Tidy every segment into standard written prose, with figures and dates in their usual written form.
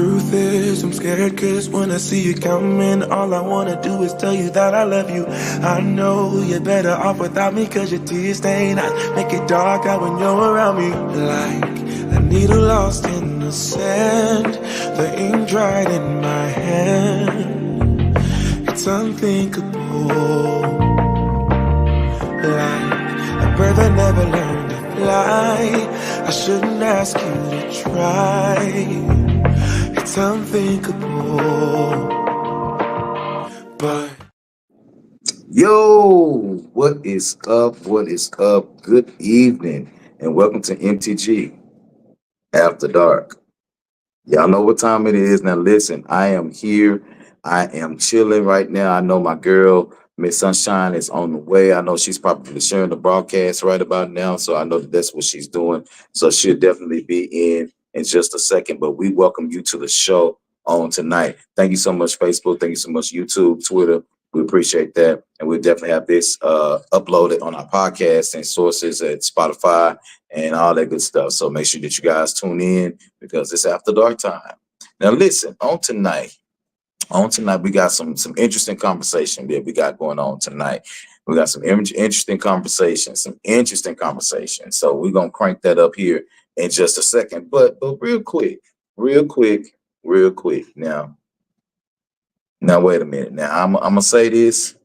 Truth is, I'm scared cause when I see you coming, all I wanna do is tell you that I love you. I know you're better off without me cause your tears stain I make it dark out when you're around me. Like a needle lost in the sand, the ink dried in my hand. It's unthinkable. Like a bird that never learned to fly, I shouldn't ask you to try. It's unthinkable, but Yo, what is up? What is up? Good evening, and welcome to MTG After Dark. Y'all know what time it is. Now, listen, I am here. I am chilling right now. I know my girl, Miss Sunshine, is on the way. I know she's probably sharing the broadcast right about now, so I know that's what she's doing. So she'll definitely be in just a second. But we welcome you to the show on tonight. Thank you so much, Facebook. Thank you so much, YouTube, Twitter. We appreciate that. And we'll definitely have this uploaded on our podcast and sources at Spotify and all that good stuff. So make sure that you guys tune in because it's after dark time. Now, listen, on tonight, we got some interesting conversation that we got going on tonight. We got some interesting conversations, So we're gonna crank that up here in just a second. But real quick, real quick, real quick. Now wait a minute. Now I'm gonna say this,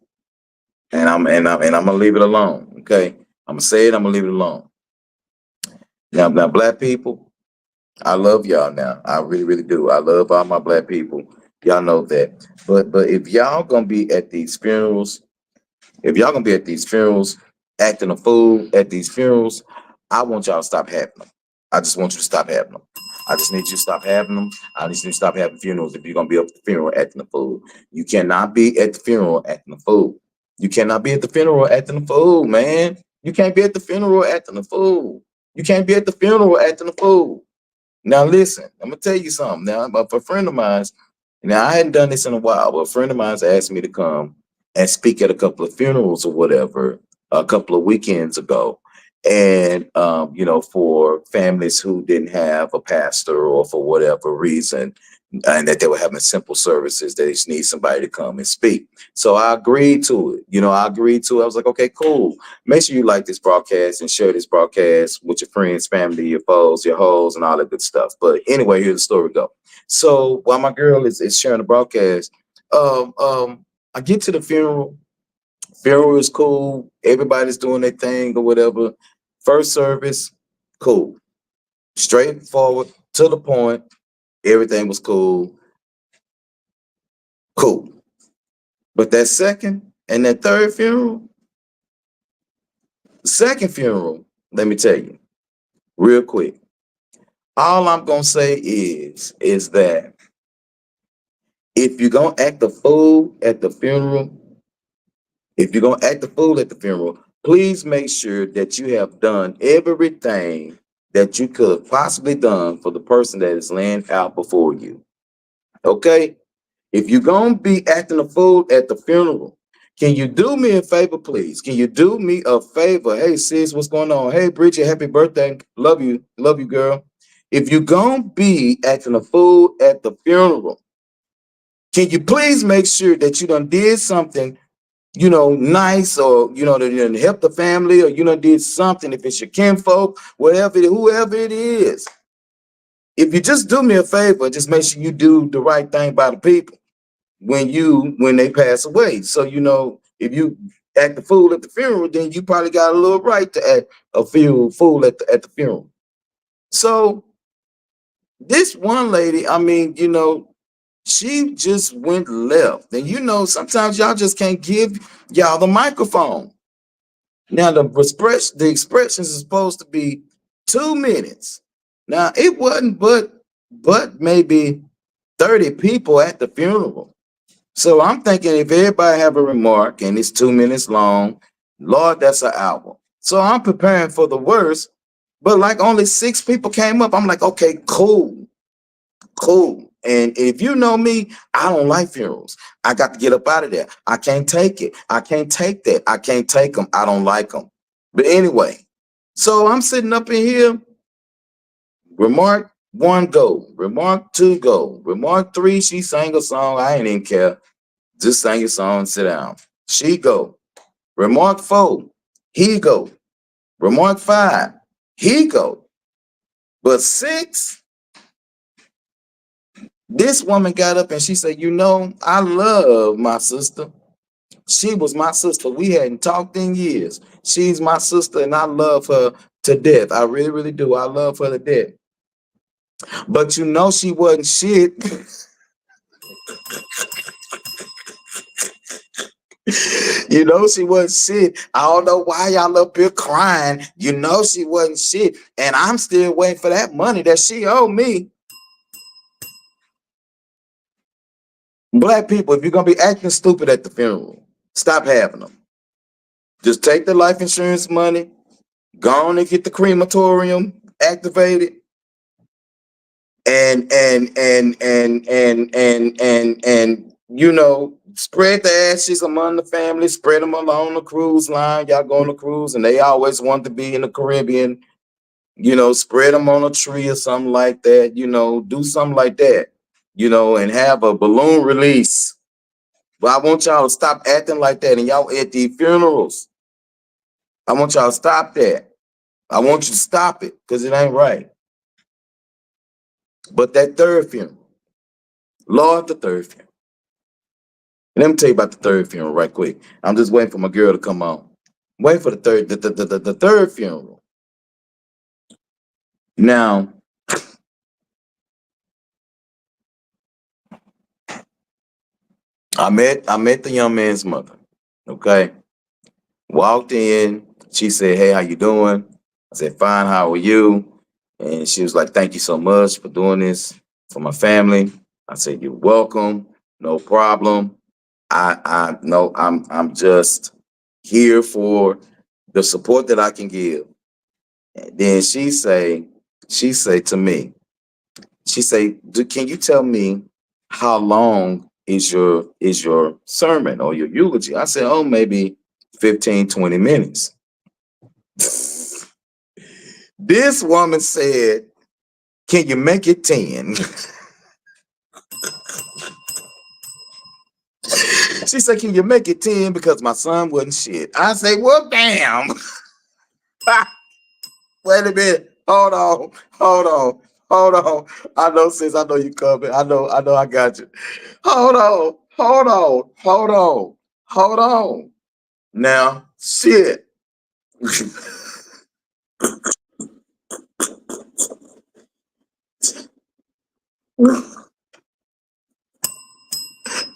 and I'm gonna leave it alone. Okay, I'm gonna say it. I'm gonna leave it alone. Now, black people, I love y'all. Now, I really, really do. I love all my black people. Y'all know that. But if y'all gonna be at these funerals, acting a fool at these funerals, I want y'all to stop having them. I just want you to stop having them. I just need you to stop having them. I just need you to stop having funerals if you're gonna be at the funeral acting a fool. You cannot be at the funeral acting a fool. You cannot be at the funeral acting a fool, man. You can't be at the funeral acting a fool. You can't be at the funeral acting a fool. Now listen, I'm gonna tell you something. Now, but for a friend of mine, now I hadn't done this in a while, but a friend of mine's asked me to come and speak at a couple of funerals or whatever a couple of weekends ago. And for families who didn't have a pastor or for whatever reason, and that they were having simple services, they just need somebody to come and speak. So I agreed to it. I agreed to it. I was like, okay, cool. Make sure you like this broadcast and share this broadcast with your friends, family, your foes, your hoes, and all that good stuff. But anyway, here the story go. So while my girl is sharing the broadcast, I get to the funeral. Funeral is cool. Everybody's doing their thing or whatever. First service, cool. Straightforward, to the point. Everything was cool. Cool. But that second and that third funeral, second funeral, let me tell you, real quick. All I'm gonna say is that if you're gonna act a fool at the funeral, please make sure that you have done everything that you could have possibly done for the person that is laying out before you. Okay? If you're gonna be acting a fool at the funeral, can you do me a favor, please? Can you do me a favor? Hey, sis, what's going on? Hey, Bridget, happy birthday. Love you, girl. If you're gonna be acting a fool at the funeral, can you please make sure that you done did something, nice, or to help the family, or did something, if it's your kinfolk, whoever it is. If you just do me a favor, just make sure you do the right thing by the people when they pass away. So if you act the fool at the funeral, then you probably got a little right to act a fool at the funeral. So this one lady, she just went left. And sometimes y'all just can't give y'all the microphone. Now the expressions is supposed to be 2 minutes. Now it wasn't but maybe 30 people at the funeral. So I'm thinking if everybody have a remark and it's 2 minutes long, Lord, that's an hour. So I'm preparing for the worst, but like only 6 people came up. I'm like, okay, cool. And if you know me, I don't like funerals. I got to get up out of there. I can't take it. I can't take that. I can't take them. I don't like them. But anyway, so I'm sitting up in here, remark one go. Remark two go. Remark three, she sang a song. I ain't even care. Just sang a song, sit down. She go. Remark four, he go. Remark five, he go. But six, this woman got up and she said, you know, I love my sister. She was my sister. We hadn't talked in years. She's my sister and I love her to death. I really, really do. I love her to death. But you know, she wasn't shit. You know, she wasn't shit. I don't know why y'all up here crying. You know, she wasn't shit. And I'm still waiting for that money that she owed me. Black people, if you're going to be acting stupid at the funeral, stop having them. Just take the life insurance money, go on and get the crematorium activated, and you know, spread the ashes among the family, spread them along the cruise line. Y'all go on the cruise, and they always want to be in the Caribbean. You know, spread them on a tree or something like that. You know, do something like that. You know, and have a balloon release. But I want y'all to stop acting like that, and y'all at the funerals. I want y'all to stop that. I want you to stop it because it ain't right. But that third funeral, Lord, the third funeral. Let me tell you about the third funeral right quick. I'm just waiting for my girl to come on. Wait for the third funeral. Now, I met the young man's mother. Okay. Walked in. She said, hey, how you doing? I said, fine, how are you? And she was like, thank you so much for doing this for my family. I said, you're welcome. No problem. I no, I'm just here for the support that I can give. And then she say to me, she say, can you tell me how long is your sermon or your eulogy? I said, oh, maybe 15, 20 minutes. This woman said, can you make it 10? She said, can you make it 10 because my son wasn't shit? I say, well, damn. Wait a minute. Hold on. Hold on. Hold on. I know, sis. I know you coming. I know I got you. Hold on. Hold on. Hold on. Hold on. Now, shit.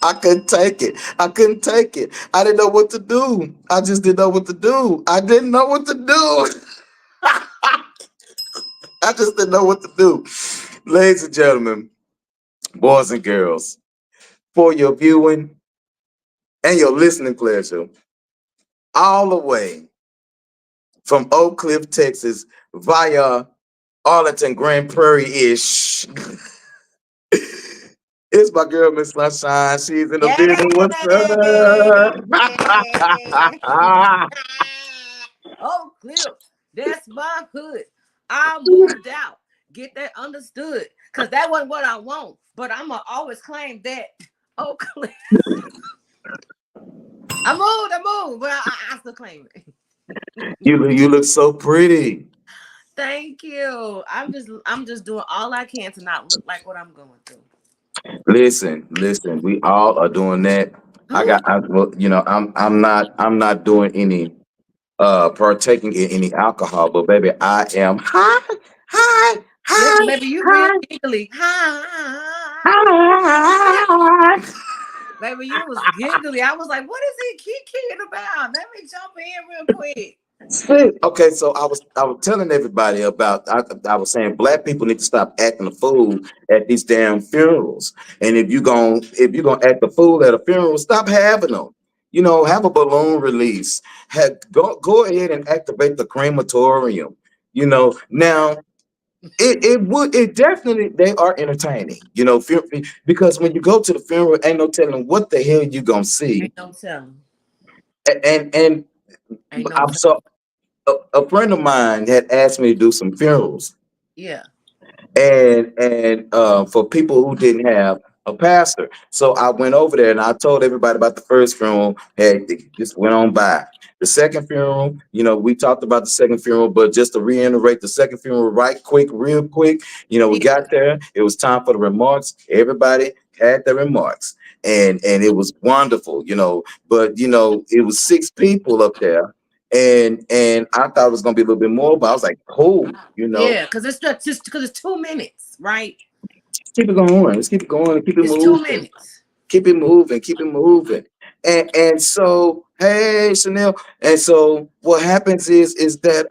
I couldn't take it. I couldn't take it. I didn't know what to do. I just didn't know what to do. I didn't know what to do. I just didn't know what to do. Ladies and gentlemen, boys and girls, for your viewing and your listening pleasure, all the way from Oak Cliff, Texas, via Arlington, Grand Prairie-ish. It's my girl, Miss Sunshine. She's in the Yeah. building. What's up? Oh, Cliff, that's my hood. I moved out. Get that understood. Because that wasn't what I want. But I'm going to always claim that. Oh, Cliff. I moved. But I still claim it. You look so pretty. Thank you. I'm just doing all I can to not look like what I'm going through. Listen. We all are doing that. Well, you know, I'm not doing any partaking in any alcohol, but baby, I am high, Listen, high, baby, you real high, giggly. high. Baby, you was giggly. I was like, what is he kikiing about? Let me jump in real quick. Shit. Okay, so I was telling everybody about I was saying black people need to stop acting a fool at these damn funerals. And if you gonna act a fool at a funeral, stop having them. You know, have a balloon release. Go ahead and activate the crematorium. You know, now it definitely they are entertaining. You know, because when you go to the funeral, ain't no telling what the hell you gonna see. Ain't no telling. And Ain't no I'm so telling. a friend of mine had asked me to do some funerals. Yeah. and for people who didn't have a pastor. So I went over there and I told everybody about the first funeral. Hey, it just went on by. The second funeral, we talked about the second funeral, but just to reiterate the second funeral right quick, real quick, we Yeah. got there. It was time for the remarks. Everybody had their remarks. And it was wonderful, but it was six people up there. And I thought it was gonna be a little bit more, but I was like, cool. Yeah, because it's just because it's 2 minutes, right? Keep it going. Let's keep it going and keep it It's two moving. minutes. Keep it moving. Keep it moving. And so, hey, Chanel. And so what happens is that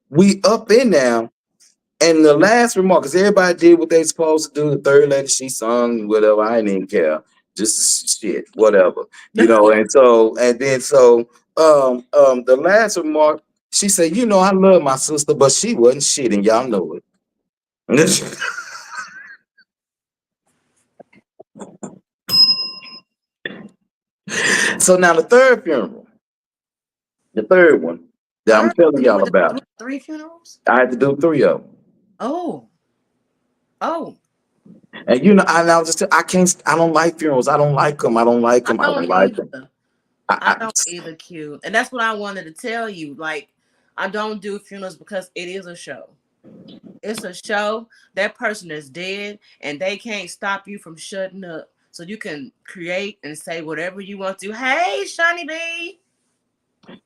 we up in now. And the last remark, because everybody did what they supposed to do. The third lady, she sung whatever. I didn't even care. Just shit, whatever. And then the last remark, she said, I love my sister, but she wasn't shit, and y'all know it. So now the third one that I'm Third, telling you y'all went to about, three funerals? I had to do three of them. Oh, oh, And I was just, I don't like funerals. I don't like them. I don't like I them. I don't don't like them. either. I I, don't either, Q. And that's what I wanted to tell you. Like, I don't do funerals because it is a show. It's a show. That person is dead, and they can't stop you from shutting up. So you can create and say whatever you want to. Hey, Shani B.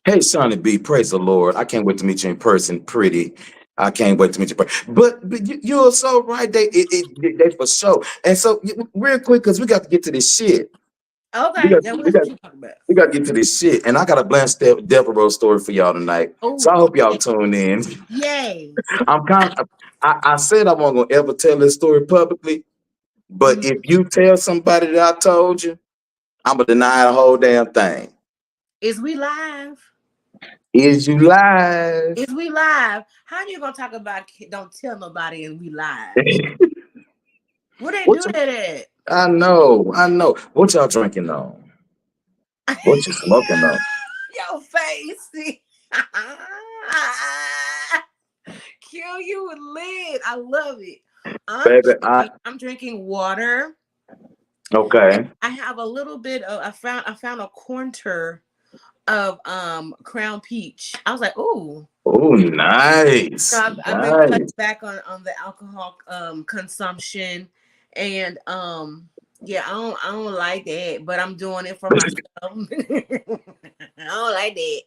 Hey, Sonny B, praise the Lord. I can't wait to meet you in person, pretty. I can't wait to meet you in person. But you're so right. They for sure. And so, real quick, because we got to get to this shit. We Okay, got, now we got, what you talking about? we got to get to this shit. And I got a Blanche Deveraux story for y'all tonight. So Oh, I hope y'all yay. tune in. Yay. I'm kind of, I said I wasn't going to ever tell this story publicly. But if Mhm. you tell somebody that I told you, I'm going to deny the whole damn thing. Is we live? Is you live? Is we live? How you gonna talk about don't tell nobody and we live? Where they What do that at? I know. What y'all drinking on? What you smoking on? Your face. Kill you with lid. I love it. Baby, I'm drinking water. And okay. I have a little bit of I found a quarter of crown peach. I was like, ooh. Oh, nice. I've been cutting Nice. back on the alcohol consumption, and yeah, I don't like that, but I'm doing it for myself. I don't like that,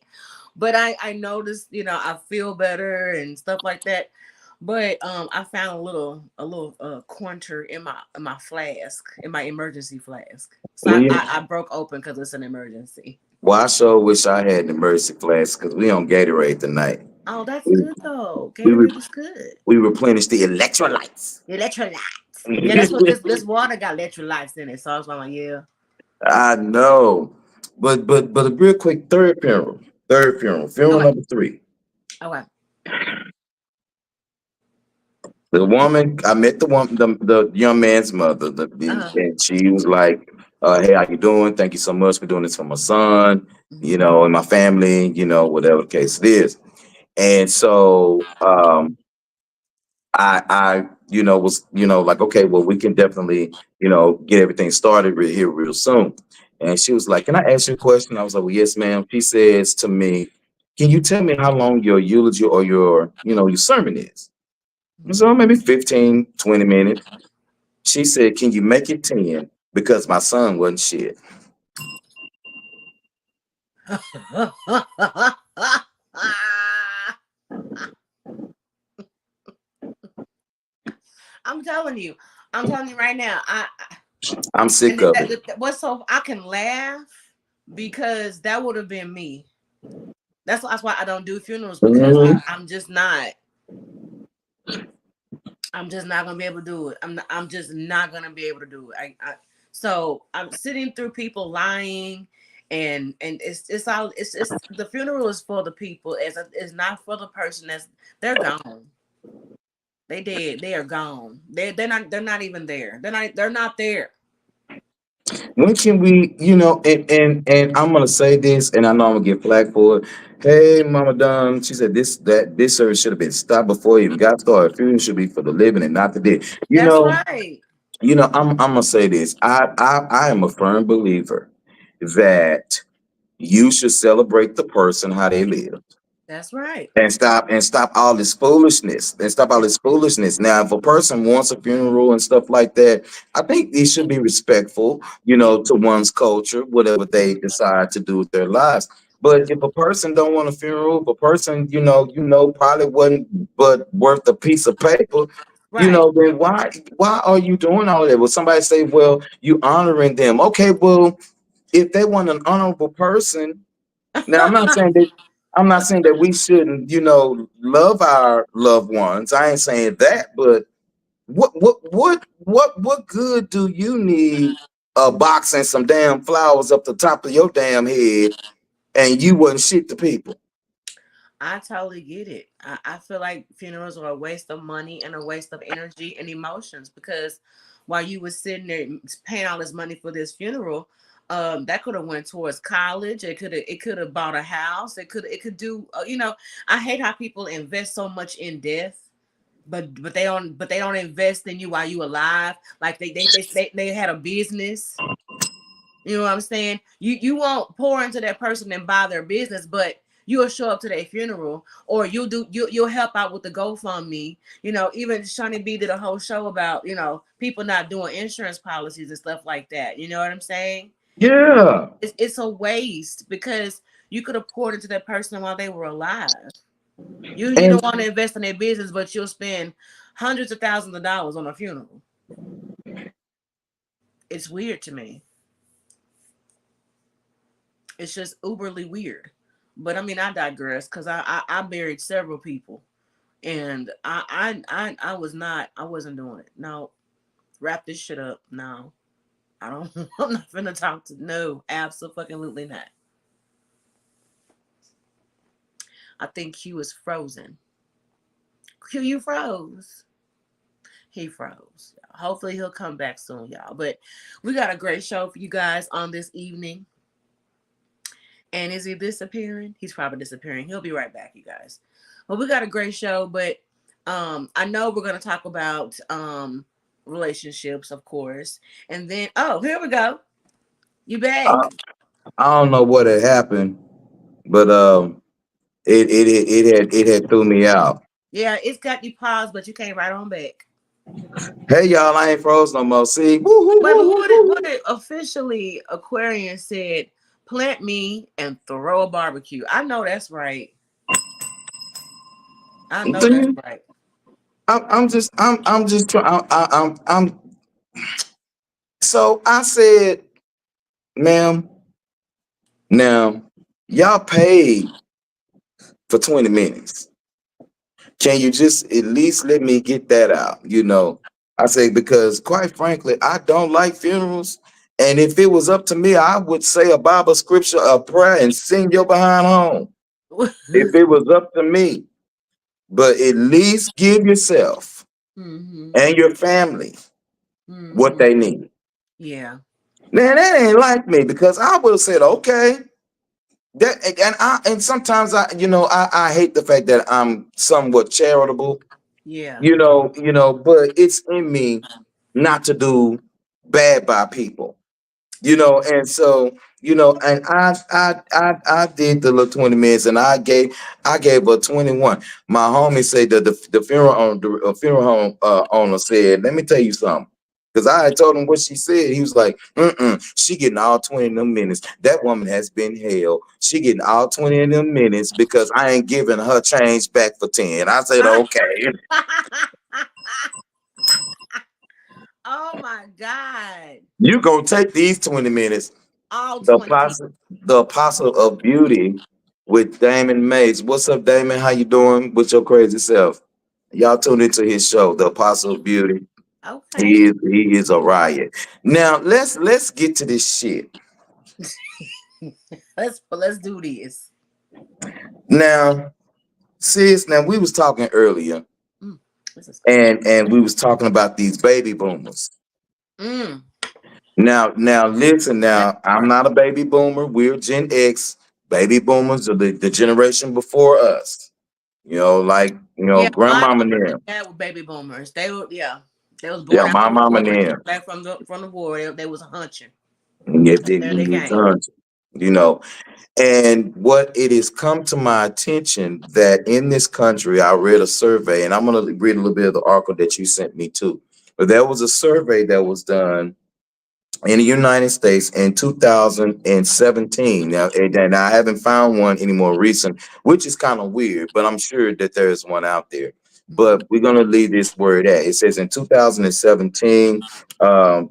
but I noticed, I feel better and stuff like that. But I found a little quarter in my flask, in my emergency flask. So We, I broke open because it's an emergency. well, I sure wish I had the mercy flask because we on Gatorade tonight. Oh, that's We, good though. we, Gatorade is good. we replenish the electrolytes. Electrolytes. Yeah, that's what this water got electrolytes in it. So I was like, yeah. I know. But a real quick funeral Okay. number three. Okay. The woman, I met the woman, the young man's mother, Uh-huh. and she was like, "Hey, how you doing? Thank you so much for doing this for my son, Mhm. and my family, whatever the case it is." And so, I was, like, okay, well, we can definitely, get everything started here real soon. And she was like, "Can I ask you a question?" I was like, "Well, yes, ma'am." She says to me, "Can you tell me how long your eulogy or your sermon is?" So maybe 15, 20 minutes. She said, "Can you make it 10? Because my son wasn't shit." I'm telling you. I'm telling you right now. I'm And sick of it. what's so I can laugh because that would have been me. That's why I don't do funerals because Mhm. I'm just not gonna be able to do it. I'm just not gonna be able to do it. So I'm sitting through people lying, and it's all it's the funeral is for the people. It's not for the person they're gone. They dead. They are gone. They're not even there. They're not there. When can we, and I'm gonna say this, and I know I'm gonna get flack for it. Hey, Mama Dunn. She said this service should have been stopped before it even got started. Funeral should be for the living and not the dead. That's right. I'm gonna say this. I am a firm believer that you should celebrate the person how they live. That's right. And stop all this foolishness and stop all this foolishness. Now, if a person wants a funeral and stuff like that, I think they should be respectful, to one's culture, whatever they decide to do with their lives. But if a person don't want a funeral, if a person, probably wasn't but worth a piece of paper, Right. then why are you doing all of that? Well, somebody say, well, you honoring them. Okay, well, if they want an honorable person, now I'm not saying that we shouldn't, love our loved ones. I ain't saying that, but what good do you need a box and some damn flowers up the top of your damn head and you wasn't shit to people? I totally get it. I feel like funerals are a waste of money and a waste of energy and emotions because while you was sitting there paying all this money for this funeral, that could have went towards college. It could have bought a house. It could do. I hate how people invest so much in death, but they don't invest in you while you alive. Like they had a business. You know what I'm saying? You won't pour into that person and buy their business, but you'll show up to their funeral, or you'll help out with the GoFundMe. Even Shawnee B did a whole show about people not doing insurance policies and stuff like that. You know what I'm saying? Yeah. It's a waste because you could have poured into that person while they were alive. You And don't want to invest in their business, but you'll spend hundreds of thousands of dollars on a funeral. It's weird to me. It's just uberly weird. But I mean, I digress because I buried several people, and I wasn't doing it. No, wrap this shit up. No, I don't. I'm not finna talk to. No, absolutely not. I think Q is frozen. Q, you froze. He froze. Hopefully he'll come back soon, y'all. But we got a great show for you guys on this evening. And is he disappearing? He's probably disappearing. He'll be right back, you guys. Well, we got a great show, but I know we're gonna talk about relationships, of course. And then here we go. You I, back. I don't know what had happened, but it had threw me out. Yeah, it's got you paused, but you came right on back. Hey y'all, I ain't froze no more. See, woo, woo, Wait, but woo, woo, what did woo. officially Aquarian said, plant me and throw a barbecue. I know that's right. I know Do that's you? right. I'm just trying. I'm. So I said, ma'am, now y'all paid for 20 minutes. Can you just at least let me get that out? I say, because quite frankly, I don't like funerals. And if it was up to me, I would say a Bible scripture, a prayer, and send your behind home. If it was up to me. But at least give yourself hmm and your family what hmm they need. Yeah. Now that ain't like me, because I would have said, okay. And sometimes I hate the fact that I'm somewhat charitable, Yeah. but it's in me not to do bad by people. And so, and I did the little 20 minutes, and I gave her 21. My homie said that the funeral home owner said, let me tell you something. Because I had told him what she said. He was like, she getting all 20 of them minutes. That woman has been held. She getting all 20 of them minutes because I ain't giving her change back for 10. I said, okay. Oh my God. You gonna take these 20 minutes. All The 20. apostle, the apostle of beauty with Damon Mays. What's up, Damon? How you doing with your crazy self? Y'all tuned into his show, The Apostle of Beauty. Okay. He is a riot. Now let's get to this shit. Let's do this. Now, sis, now we was talking earlier, Mm, this is cold. and we was talking about these baby boomers. Mm, Now listen. that Now, I'm part. not a baby boomer. We're Gen X. baby boomers are the generation before us. Like Yeah, mine grandmama was and like them. that with baby boomers. They were, yeah, they was Yeah, born my after the mama war. and When they came them. back from the war, they was hunching. Yeah, they, There they they came. tons, you know. And what it has come to my attention that in this country, I read a survey, and I'm going to read a little bit of the article that you sent me too. But there was a survey that was done in the United States in 2017. Now, and I haven't found one any more recent, which is kind of weird, but I'm sure that there is one out there. Hmm. But we're going to leave this where it at. It says in 2017,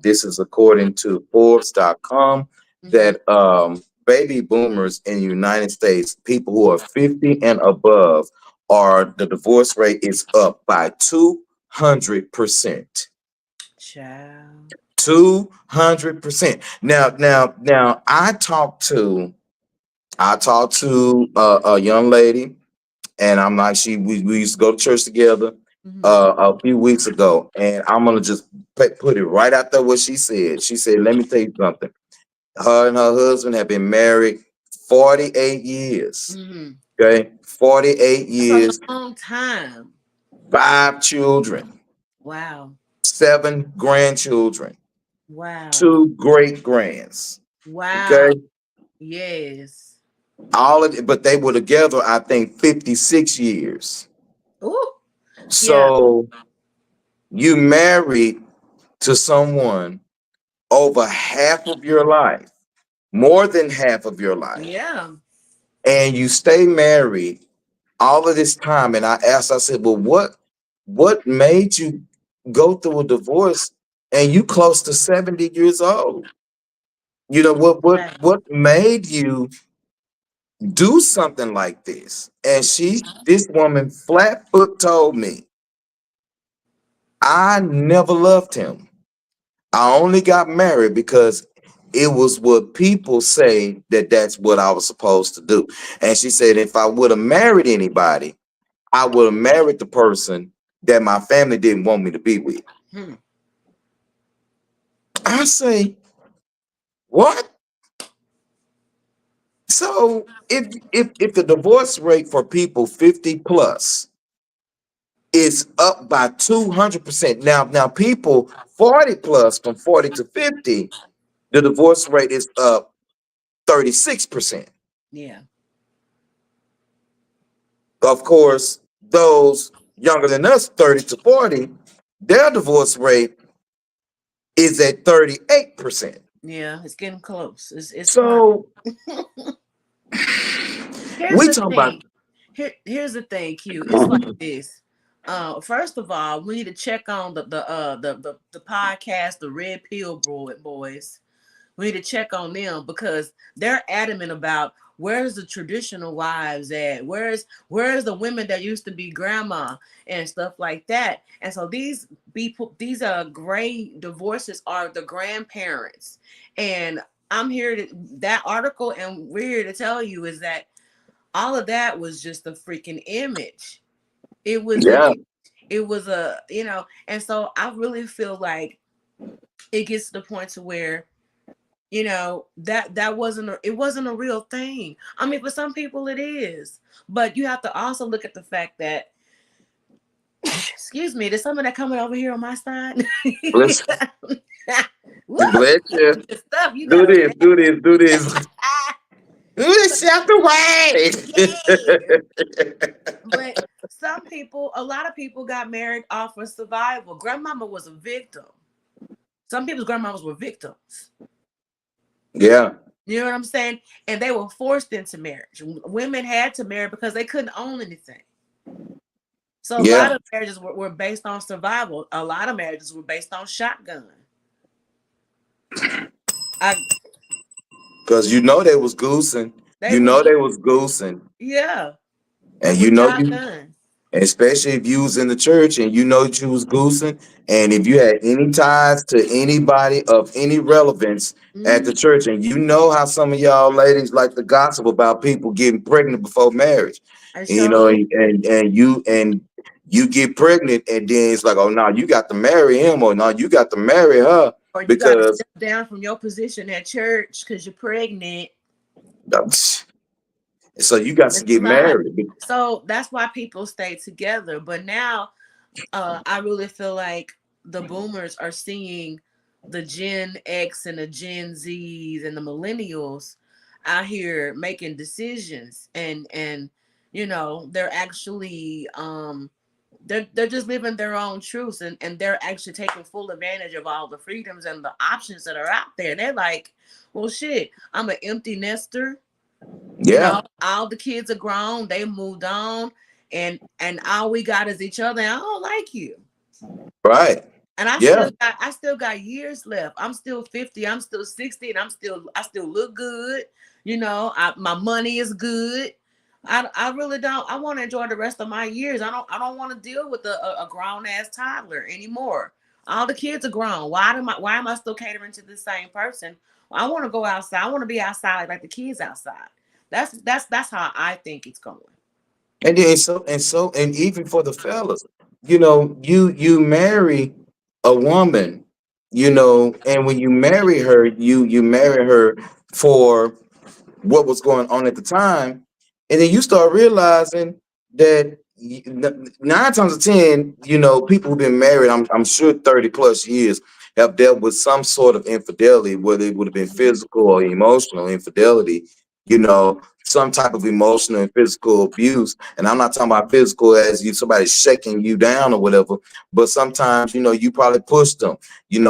this is according to Forbes.com, Hmm. that baby boomers in the United States, people who are 50 and above, the divorce rate is up by 200%. Child. 200%. Now, I talked to a young lady, and I'm like, we used to go to church together Hmm. a few weeks ago, and I'm gonna just put it right out there what she said. She said, "Let me tell you something. Her and her husband have been married 48 years. Hmm. Okay, 48 That's a years, long time. 5 children, Wow. 7 grandchildren, Wow. 2 great grands. Wow. Okay, Yes. all of it, but they were together, I think, 56 years. Ooh. Yeah. So you married to someone over half of your life, more than half of your life, Yeah. and you stay married all of this time. And I said, well, what made you go through a divorce and you close to 70 years old? Wow. What made you do something like this? And this woman flat foot told me, I never loved him. I only got married because it was what people say that's what I was supposed to do. And she said, if I would have married anybody, I would have married the person that my family didn't want me to be with. Hmm. I say, what? So if the divorce rate for people 50 plus is up by 200%. Now people 40 plus, from 40 to 50, the divorce rate is up 36%. Yeah. Of course, those younger than us, 30 to 40, their divorce rate is at 38%. Yeah. It's getting close. It's fine. So Here's we the talking about thing. Here's the thing, Q. It's like this. First of all, we need to check on the podcast, the Red Pill Boys. We need to check on them because they're adamant about where's the traditional wives at, where's the women that used to be grandma and stuff like that. And so these gray divorces are the grandparents. And I'm here to that article, and we're here to tell you is that all of that was just a freaking image. It was an yeah, it was a and so I really feel like it gets to the point to where that wasn't a real thing. I mean, for some people it is, but you have to also look at the fact that excuse me, there's something that coming over here on my side. let's Woo! bless you. The stuff you Do got over this, do this, do this. there. Do this out Yeah. the way. But a lot of people got married off of survival. Grandmama was a victim. Some people's grandmamas were victims. Yeah, You know what I'm saying? And they were forced into marriage. Women had to marry because they couldn't own anything. So a lot yeah. of marriages were based on survival. A lot of marriages were based on shotgun. I Because you know they was goosing. they You was know they was goosing. yeah. It And was you know you shotgun. especially if you was in the church and you know that you was goosing, and if you had any ties to anybody of any relevance at Mm-hmm. the church, and you know how some of y'all ladies like to gossip about people getting pregnant before marriage, I and, you sure know, do. and you get pregnant, and then it's like, oh no, you got to marry him, or no, you got to marry her Or you got to because step down from your position at church because you're pregnant. So you got to It's get not. married. So that's why people stay together. But now, I really feel like the boomers are seeing the Gen X and the Gen Zs and the millennials out here making decisions, and they're actually they're just living their own truths, and they're actually taking full advantage of all the freedoms and the options that are out there. They're like, well, shit, I'm an empty nester. Yeah, All the kids are grown, they moved on, and all we got is each other, and I don't like you. right. And I Yeah, still got I still got years left. I'm still 50, I'm still 60, and I still look good. My money is good. I really don't. I want to enjoy the rest of my years. I don't want to deal with a grown ass toddler anymore. All the kids are grown. Why am I still catering to the same person? I want to go outside. I want to be outside like the kids outside. That's how I think it's going. and then and even for the fellas, you marry a woman, and when you marry her, you marry her for what was going on at the time, and then you start realizing that 9 times out of 10, people who've been married, I'm sure 30 plus years, have dealt with some sort of infidelity, whether it would have been physical or emotional infidelity, some type of emotional and physical abuse. And I'm not talking about physical as you somebody shaking you down or whatever, but sometimes you probably pushed them. You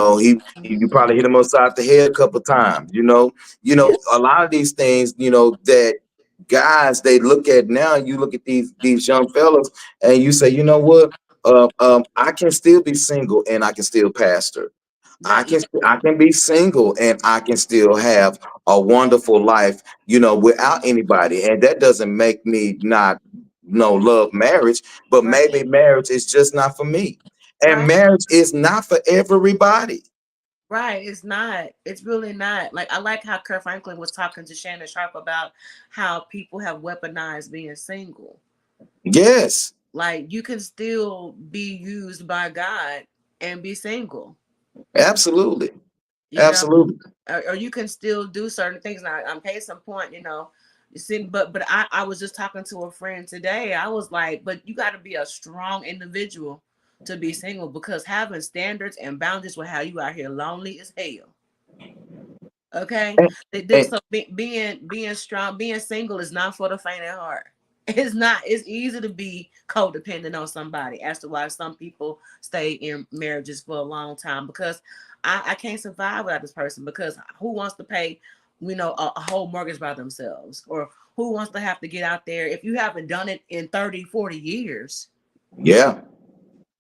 probably hit him upside the head a couple of times. Yeah. A lot of these things, that guys they look at now. You look at these young fellas, and you say, you know what? I can still be single and I can still pastor. I That can I can be single and I can still have a wonderful life, without anybody. And that doesn't make me not no love marriage, but right, maybe marriage is just not for me. And right. marriage is not for everybody. Right, it's not. It's really not. Like I like how Kurt Franklin was talking to Shannon Sharp about how people have weaponized being single. Yes, Like you can still be used by God and be single, absolutely. you know, Absolutely. or you can still do certain things. Now, I'm case in point, you see, but I was just talking to a friend today. I was like, but you got to be a strong individual to be single because having standards and boundaries will have you out here lonely as hell. Okay, And, so being strong, being single is not for the faint at heart. It's not. It's easy to be codependent on somebody. As to why some people stay in marriages for a long time because I can't survive without this person. Because who wants to pay, a whole mortgage by themselves, or who wants to have to get out there if you haven't done it in 30, 40 years? yeah,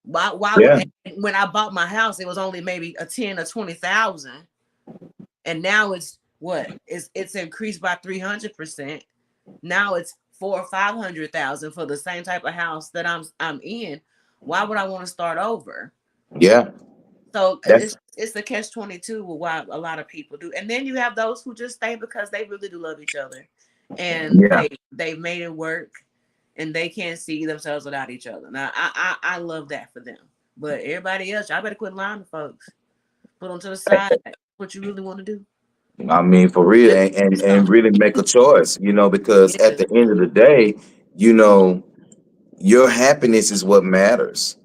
Why would, yeah, when I bought my house, it was only maybe a 10 or 20,000, and now it's what it's increased by 300%. Now it's 400,000 or 500,000 for the same type of house that I'm in. Why would I want to start over? yeah. So That's it's the catch-22 with why a lot of people do. And then you have those who just stay because they really do love each other, and yeah. they made it work, and they can't see themselves without each other. Now I love that for them. But everybody else, y'all better quit lying to folks. Put them to the side. What you really want to do? I mean, for real, Live and something. really make a choice, because at Yes. the end of the day, you know, your happiness is what matters.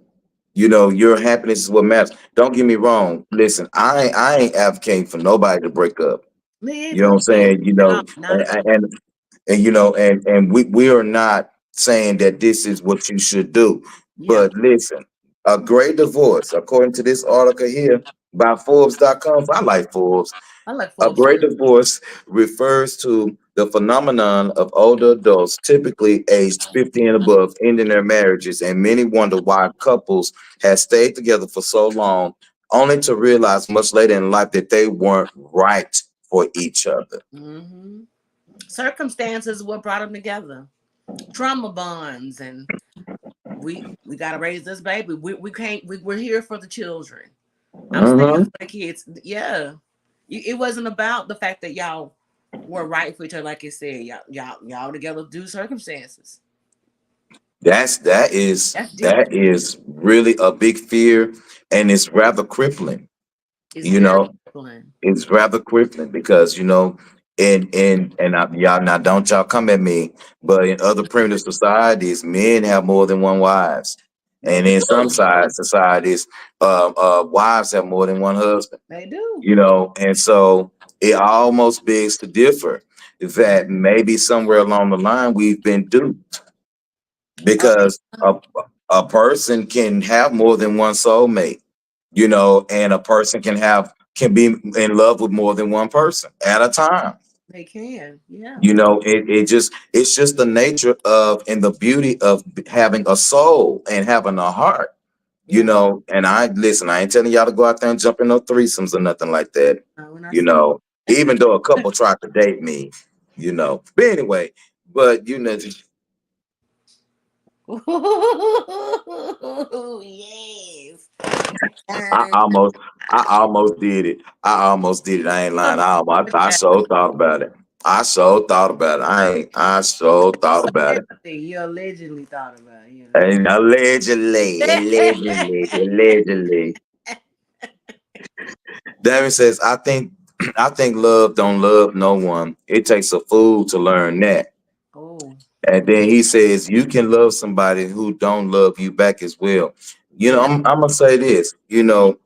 Your happiness is what matters. Don't get me wrong. Listen, I ain't advocating for nobody to break up. Me You know either. what I'm saying? No, not at all. And we are not saying that this is what you should do. Yeah, But listen, a great divorce, according to this article here by Forbes.com. I like Forbes. I like A Forbes great too. divorce refers to the phenomenon of older adults, typically aged 50 and above, ending their marriages, and many wonder why couples have stayed together for so long, only to realize much later in life that they weren't right for each other. Hmm. Circumstances what brought them together. Trauma bonds, and we gotta raise this baby. We can't. We're here for the children. I'm staying Hmm. for the kids. Yeah, it wasn't about the fact that y'all were right for each other, like you said. Y'all together due to circumstances. That is That's that different. is really a big fear, and it's rather crippling. It's You very know, crippling. it's rather crippling because Y'all now don't y'all come at me, but in other primitive societies, men have more than one wives, They and in some do. societies, wives have more than one husband. They do. You know, and so it almost begs to differ that maybe somewhere along the line we've been duped Oh, because a person can have more than one soulmate, you know, and a person can be in love with more than one person at a time. they can. Yeah. You know, it's just the nature of and the beauty of having a soul and having a heart. You Yeah. know, and I listen, I ain't telling y'all to go out there and jump in no threesomes or nothing like that. When I You say know, even though a couple tried to date me, you know. But anyway, but you know, yes. I almost, I almost did it. I almost did it. I ain't lying. I so thought about it. I so thought about it. I so thought about it. You allegedly thought about it, And allegedly. Darren says, I think, I think love don't love no one. It takes a fool to learn that. Oh, And then he says, you can love somebody who don't love you back as well. You know, yeah. I'm gonna say this. You know,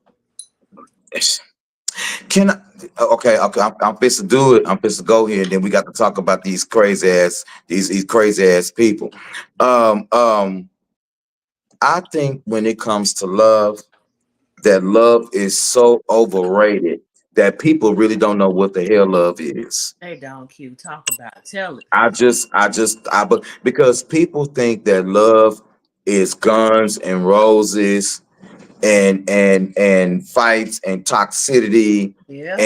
can I? Okay, I'm supposed to do it. I'm supposed to go here, and then we got to talk about these crazy ass people. Um, um, I think when it comes to love, that love is so overrated that people really don't know what the hell love is. They don't Q. Talk about it. Tell it. But because people think that love is guns and roses and fights and toxicity Yeah.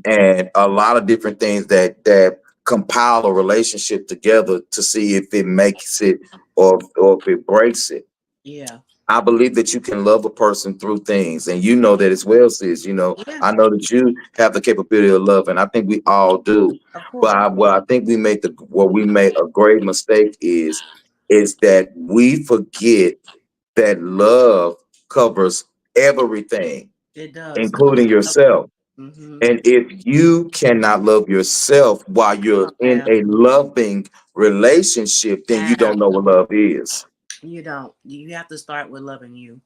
and a lot of different things that compile a relationship together to see if it makes it or if it breaks it. Yeah. I believe that you can love a person through things, and you know that as well, sis. You know, Yeah. I know that you have the capability of love, and I think we all do. Of But course. what I think we made a great mistake is that we forget that love covers everything, It does. including yourself. Mm-hmm. And if you cannot love yourself while you're in Now, a loving relationship, then you don't know what love is. you don't. You have to start with loving you.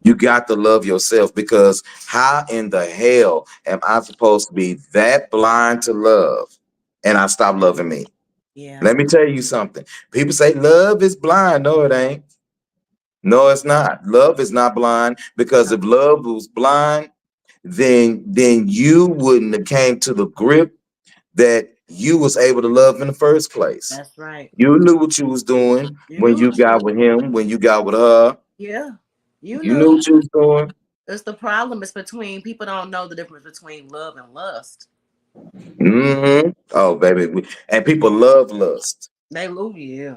You got to love yourself because how in the hell am I supposed to be that blind to love and I stop loving me? Yeah. Let me tell you something. People say love is blind. No, it ain't. No, it's not. Love is not blind because if love was blind, then you wouldn't have came to the grip that you was able to love in the first place. That's right. You knew what you was doing You when knew you what you were. got with him, when you got with her. Yeah. You You knew. knew what you was doing. It's the problem is between people don't know the difference between love and lust. Oh, baby. And people love lust. They love yeah.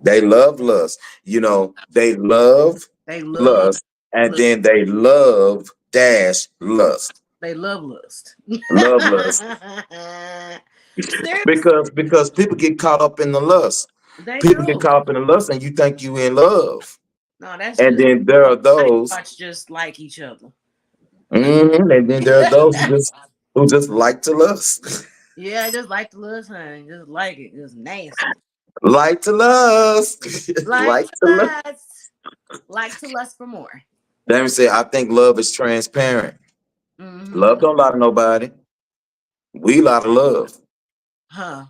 They love lust. You know, they love They love lust and lust. then they love dash lust. They love lust. Love lust. Seriously, Because people get caught up in the lust. they People get do. caught up in the lust and you think you in love. No, that's And just then there are body those, parts just like each other. and then there are those who just like to lust. Yeah, I just like the lust, honey. Just like it. Just nasty. Like to lust. Like Like to to lust. lust. Like to lust for more. Let me say, I think love is transparent. Mm-hmm. Love don't lie to nobody. We lie to love. Huh.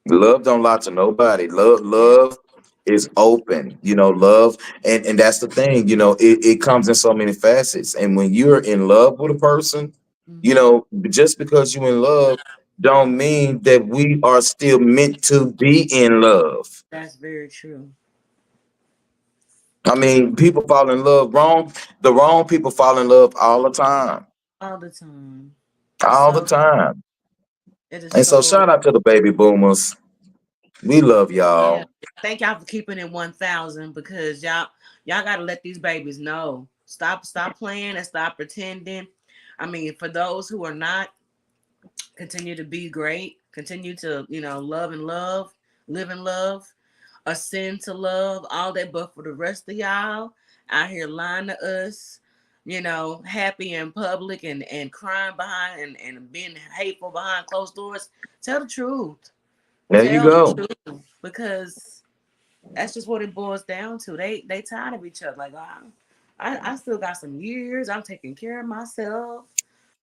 Love don't lie to nobody. Love, Yeah. love is open. You know, love, and that's the thing. You know, it comes in so many facets. And when you're in love with a person, you Mm-hmm. know, just because you're in love, don't mean that we are still meant to be in love. That's very true. I mean, people fall in love wrong. The wrong people fall in love all the time. All the time. It's All the so time. it is And so so shout out to the baby boomers. We love yeah. y'all. Thank y'all for keeping it 1,000 because y'all gotta let these babies know. Stop playing and stop pretending. I mean, for those who are not, continue to be great. Continue to, love and love, live and love, ascend to love, all that. But for the rest of y'all out here lying to us, happy in public and crying behind and being hateful behind closed doors. Tell the truth. There you Tell the go. truth, because that's just what it boils down to. They tired of each other. Like, I still got some years. I'm taking care of myself.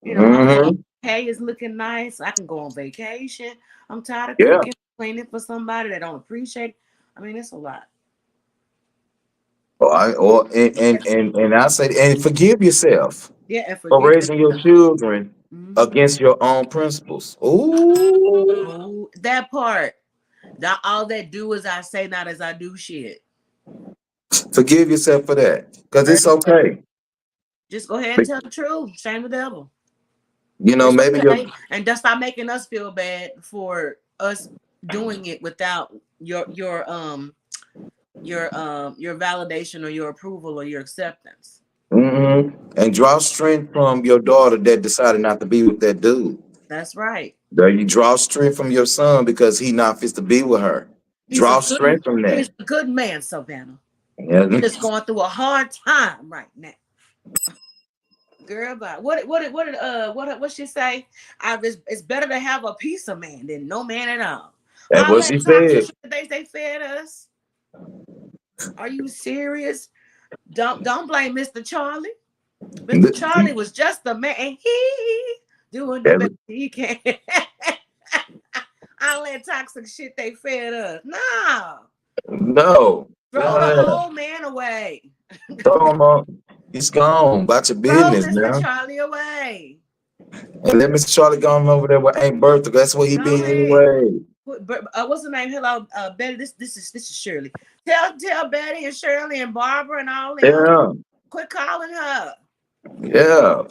My Hmm. pay is looking nice. I can go on vacation. I'm tired of Yeah. cooking, cleaning for somebody that don't appreciate it. I mean, it's a lot. And I say, and forgive yourself Yeah, and for forgive raising your yourself. children Hmm. against your own principles. Ooh, Oh, that part. That all that do is I say, not as I do shit. forgive yourself for that, because it's First, okay. just go ahead and But, tell the truth. Shame the devil. It's maybe you're okay, and just stop making us feel bad for us doing it without your validation or your approval or your acceptance. and draw strength from your daughter that decided not to be with that dude. That's right. There you draw strength from your son because he not fit to be with her. He's a Draw good strength from he's that. a good man, Savannah. Yeah. Just going through a hard time right now. Girl, but what she say? It's better to have a piece of man than no man at all. That's All what that she toxic said. shit that they fed us. Are you serious? Don't blame Mr. Charlie. Mr. Charlie was just a man. He doing the best he can. All that toxic shit they fed us. No. No. Throw the old man away. Throw him on. He's gone. About your Throw business Mr. now. Charlie away. And let Mr. Charlie go on over there with Aunt Bertha. That's where he Go been ahead. anyway. What's the name? Hello, Betty. This is Shirley. Tell Betty and Shirley and Barbara and all them. Yeah. Quit calling her. Yeah.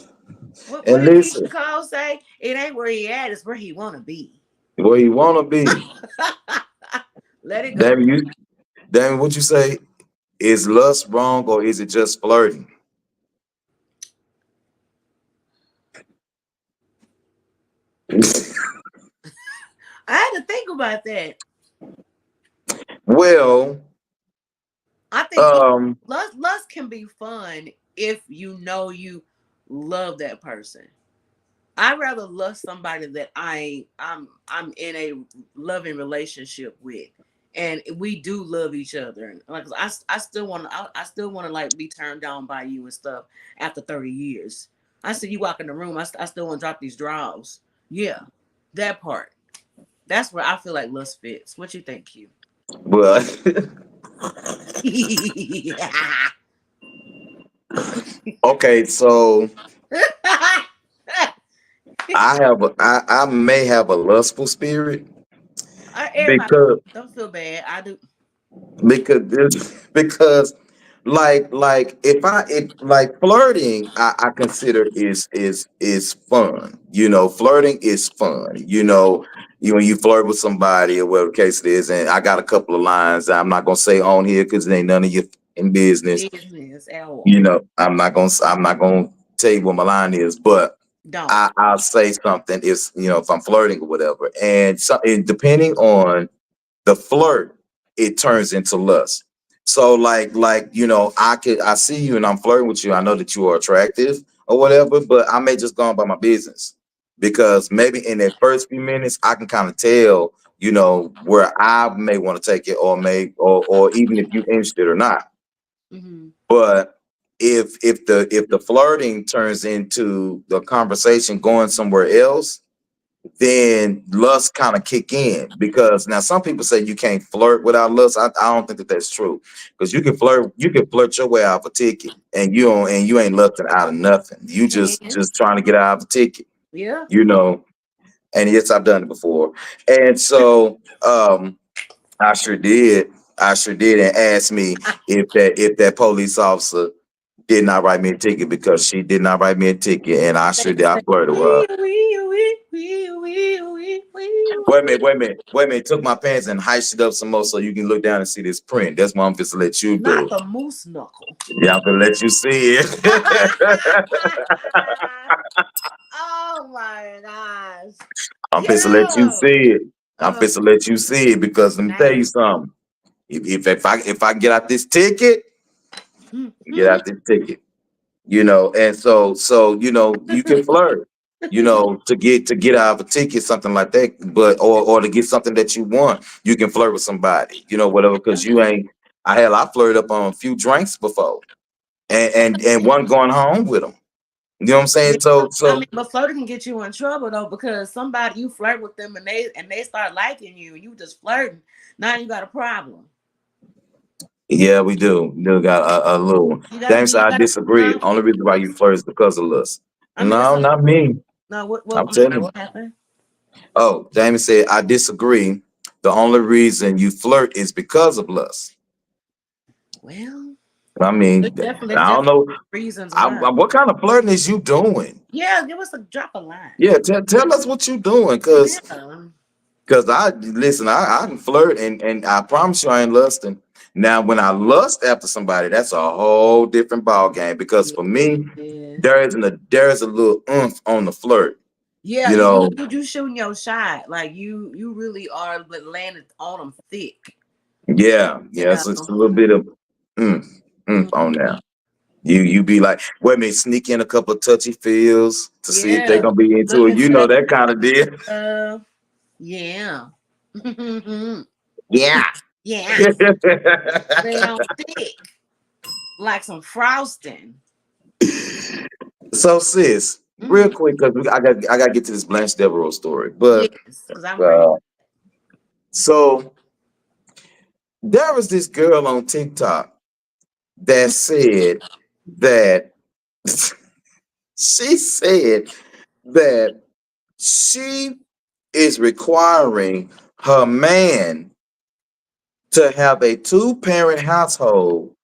What And did Keisha listen, Cole say? It ain't where he at, it's where he wanna be. where you wanna be. Let it go. Damn you. Damn, what you say? Is lust wrong or is it just flirting? I had to think about that. Well, I think um, lust can be fun if you know you love that person. I'd rather love somebody that I'm in a loving relationship with, and we do love each other. And like I still want to I still want to like be turned on by you and stuff after 30 years. I see you walk in the room. I still want to drop these draws. Yeah, that part. That's where I feel like lust fits. What you think, Q? but okay, so I may have a lustful spirit Everybody, because don't feel bad. I do. because like if like flirting I consider is fun. Flirting is fun. When you flirt with somebody or whatever the case it is, and I got a couple of lines I'm not gonna say on here because it ain't none of your in business. Business at all. I'm not gonna tell you what my line is, but Don't. I'll say something if I'm flirting or whatever. And depending on the flirt, it turns into lust. So I see you and I'm flirting with you. I know that you are attractive or whatever, but I may just go on by my business because maybe in that first few minutes I can kind of tell, where I may want to take it or even if you're interested or not. Hmm. But if the flirting turns into the conversation going somewhere else, then lust kind of kick in because now some people say you can't flirt without lust. I don't think that that's true because you can flirt your way out of a ticket and you ain't lusting out of nothing. You just Can. just trying to get out of the ticket, Yeah. you know. And yes, I've done it before. And so I sure did. I sure did and asked me if that police officer did not write me a ticket because she did not write me a ticket and I They sure did. I say, flirted with her. Wait a minute, wait a minute, wait a minute. Took my pants and heisted up some more so you can look down and see this print. That's what I'm just let you Not do. the moose knuckle. Yeah, I'm gonna let you see it. Oh my gosh. I'm just let you Yeah. see it. I'm Uh, just let you see it because let me tell you nasty. something. If I get out this ticket, get out this ticket. And so you can flirt, to get out of a ticket, something like that, but or to get something that you want, you can flirt with somebody, whatever, because you ain't. I flirted up on a few drinks before, and one going home with them. You know what I'm Yeah, saying? So I so mean, but flirting can get you in trouble though, because somebody you flirt with them and they start liking you, and you just flirting. Now you got a problem. yeah, we do. We do got a little one. James, You I gotta disagree. Only reason why you flirt is because of lust. I mean, it's No, a not me. no. What I'm I'm sorry. telling you. What happened? Oh, James said, I disagree. The only reason you flirt is because of lust. Well, I mean, there's I don't definitely know. reasons why. What kind of flirting is you doing? Yeah, give us a drop a line. Yeah, tell us what you doing, Yeah. cause I listen. I can flirt, and I promise you, I ain't lusting. Now, when I lust after somebody, that's a whole different ball game. Because for me, Yeah. there is a little oomph on the flirt. Yeah, You know, you shooting your shot. Like you really are landing on them thick. yeah, You yeah. It's know. a little bit of oomph, on Mhm. there. You be like, wait a minute, sneak in a couple of touchy feels to see if they're Yeah. gonna be into Look it. and You say, know that kind of deal. yeah. Yeah. Yeah. Lay it on thick. Like some frosting. So, sis, real Hmm. quick, because I got to get to this Blanche Deveraux story. But Yes, because I'm ready. uh, so there was this girl on TikTok that said that she said that she is requiring her man to have a two-parent household,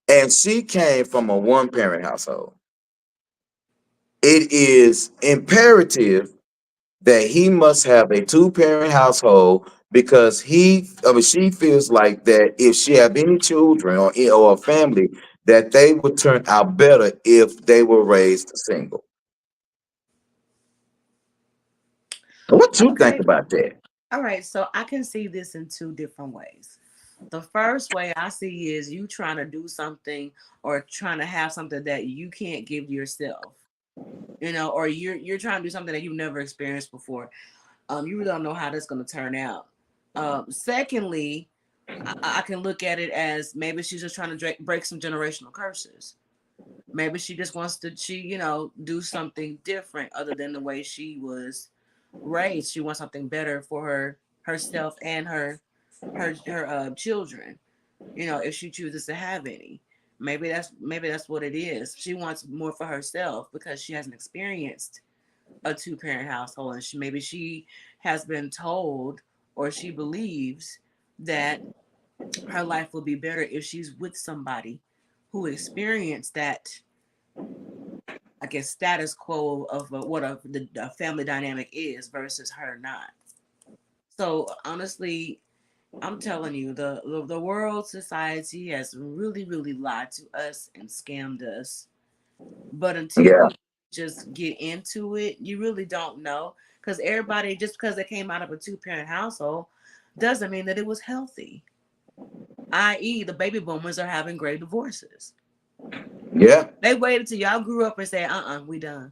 and she came from a one-parent household. It is imperative that he must have a two-parent household because she feels like that if she have any children or a family, that they would turn out better if they were raised single. What you think Okay. about that? All right. So I can see this in two different ways. The first way I see is you trying to do something or trying to have something that you can't give yourself. Or you're trying to do something that you've never experienced before. You really don't know how that's going to turn out. Secondly, I can look at it as maybe she's just trying to break some generational curses. Maybe she just wants to do something different other than the way she was raised. She wants something better for herself and her children. If she chooses to have any. Maybe that's what it is. She wants more for herself because she hasn't experienced a two-parent household, and maybe she has been told, or she believes that her life will be better if she's with somebody who experienced that, I guess, status quo of the family dynamic is versus her not. So honestly, I'm telling you, the world society has really, really lied to us and scammed us. But until Yeah, you just get into it, you really don't know. Because everybody, just because they came out of a two-parent household, doesn't mean that it was healthy. I.e., the baby boomers are having great divorces. yeah. They waited till y'all grew up and said, we done.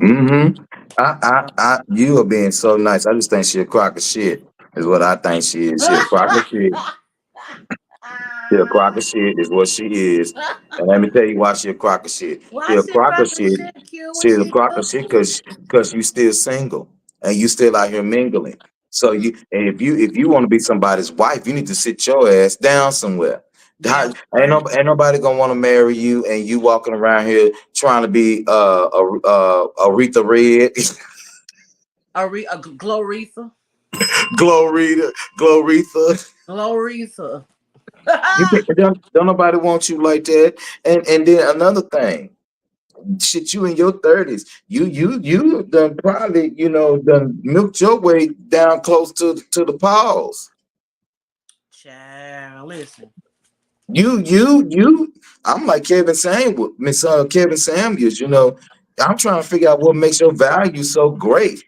Mm-hmm. You are being so nice. I just think she a crock of shit. Is what I think she is. She a crock of shit. She a crock of shit is what she is. And let me tell you why she a crock of shit. She Why a she crock of cracking shit. shit, Q? What She's a she crock do? of shit because you still single and you still out here mingling. So Mm, if you want to be somebody's wife, you need to sit your ass down somewhere. damn Ain't right. nobody gonna want to marry you, and you walking around here trying to be Aretha Red, A Gloretha. Glorita, Gloretha. Gloretha. Don't nobody want you like that. And then another thing. Shit, you in your 30s. You done probably, done milked your way down close to the paws. Child, listen. You I'm like Kevin Samuels, I'm trying to figure out what makes your value so great.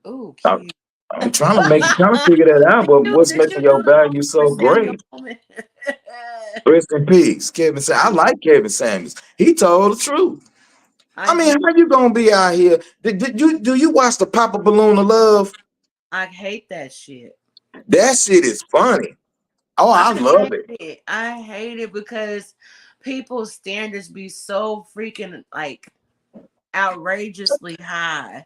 Ooh, I'm, cute. I'm trying to figure that out, but You what's did making you do your the value Kevin so Samuel great? moment? Rest in peace, Kevin. I like Kevin Samuels. He told the truth. I I mean, do. how you gonna be out here? Do you watch the Papa Balloon of Love? I hate that shit. That shit is funny. Oh, I I love hate it. it. I hate it because people's standards be so freaking like outrageously high.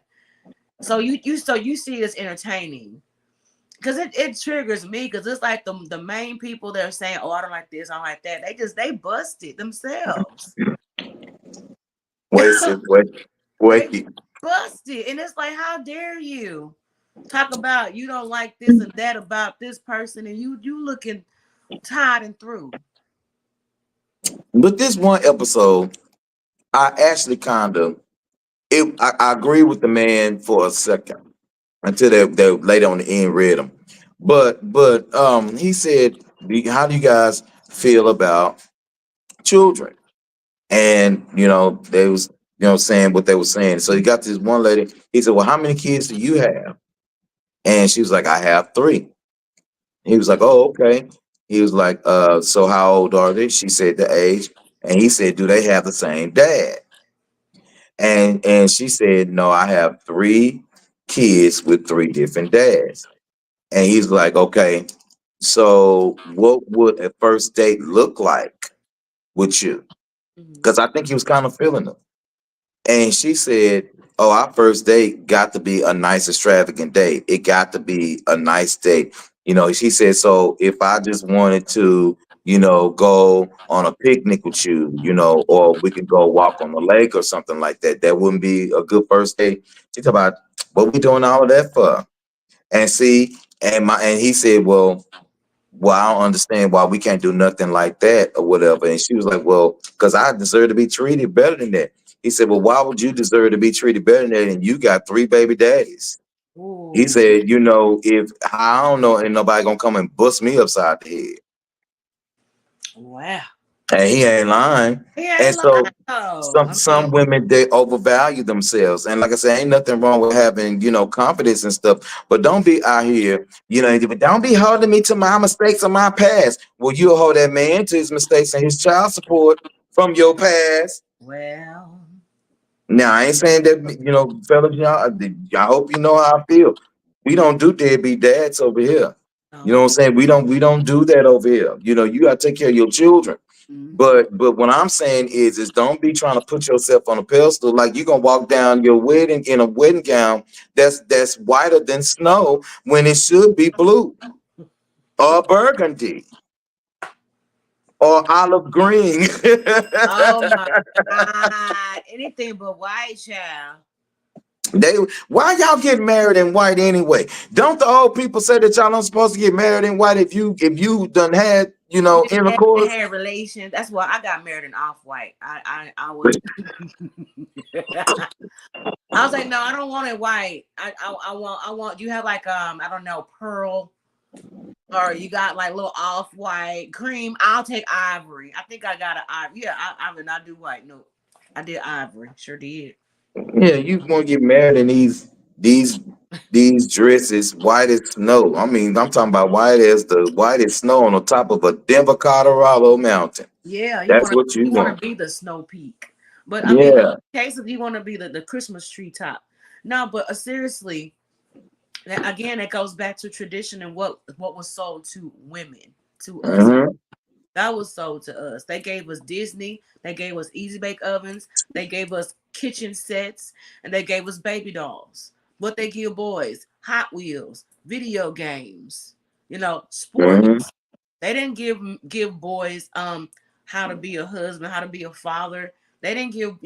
So you see it as entertaining. Cause it triggers me because it's like the main people that are saying, oh, I don't like this, I don't like that. They busted themselves. Wait, sis, wait, They wait. busted. And it's like, how dare you talk about you don't like this and that about this person and you looking tired and through. But this one episode, I actually kind of I agree with the man for a second until they later on the end read him. But he said, how do you guys feel about children? And they was saying what they were saying. So he got this one lady. He said, well, how many kids do you have? And she was like, I have three. He was like, oh, okay. He was like, so how old are they? She said the age. And he said, do they have the same dad? And she said, no, I have three kids with three different dads. And he's like, okay, so what would a first date look like with you? Mhm. Because I think he was kind of feeling her. And she said, oh, our first date got to be a nice, extravagant date. It got to be a nice date. She said, so if I just wanted to, go on a picnic with you, or we could go walk on the lake or something like that, that wouldn't be a good first date. She talked about what we doing all of that for. And see, and he said, well, I don't understand why we can't do nothing like that or whatever. And she was like, well, because I deserve to be treated better than that. He said, well, why would you deserve to be treated better than that? And you got three baby daddies. He Ooh, said, if I don't know, ain't nobody gonna come and bust me upside the head. wow. And he ain't lying. He And ain't so lying. Oh, some I mean, some women, they overvalue themselves. And like I said, ain't nothing wrong with having, confidence and stuff. But don't be out here, don't be holding me to my mistakes of my past. Well, you'll hold that man to his mistakes and his child support from your past. well, Now, I ain't saying that, fellas, I hope you know how I feel. We don't do deadbeat dads over here. You know no. what I'm saying? We don't do that over here. You gotta take care of your children. Mhm. But what I'm saying is don't be trying to put yourself on a pedestal like you're gonna walk down your wedding in a wedding gown that's whiter than snow when it should be blue or burgundy or olive green. Oh my God. Anything but white child. They why y'all get married in white anyway? Don't the old people say that y'all not supposed to get married in white if you done had intercourse? Had relations. That's why I got married in off white. I was I was like, no, I don't want it white. I want you have like I don't know, pearl or you got like little off white cream. I'll take ivory. I think I got an ivory. Yeah, I did not do white. No, I did ivory. Sure did. Yeah, you want to get married in these these dresses white as snow. I mean, I'm talking about white as the whitest snow on the top of a Denver, Colorado mountain. Yeah, That's what you you want to want. be the snow peak. But I mean, Yeah. in case if you want to be the Christmas tree top. No, but seriously, again, it goes back to tradition and what was sold to women, to us. Hmm. That was sold to us. They gave us Disney, they gave us easy bake ovens, they gave us kitchen sets, and they gave us baby dolls. What they give boys? Hot Wheels, video games, Hmm. sports. They didn't give boys how to be a husband, how to be a father. They didn't give.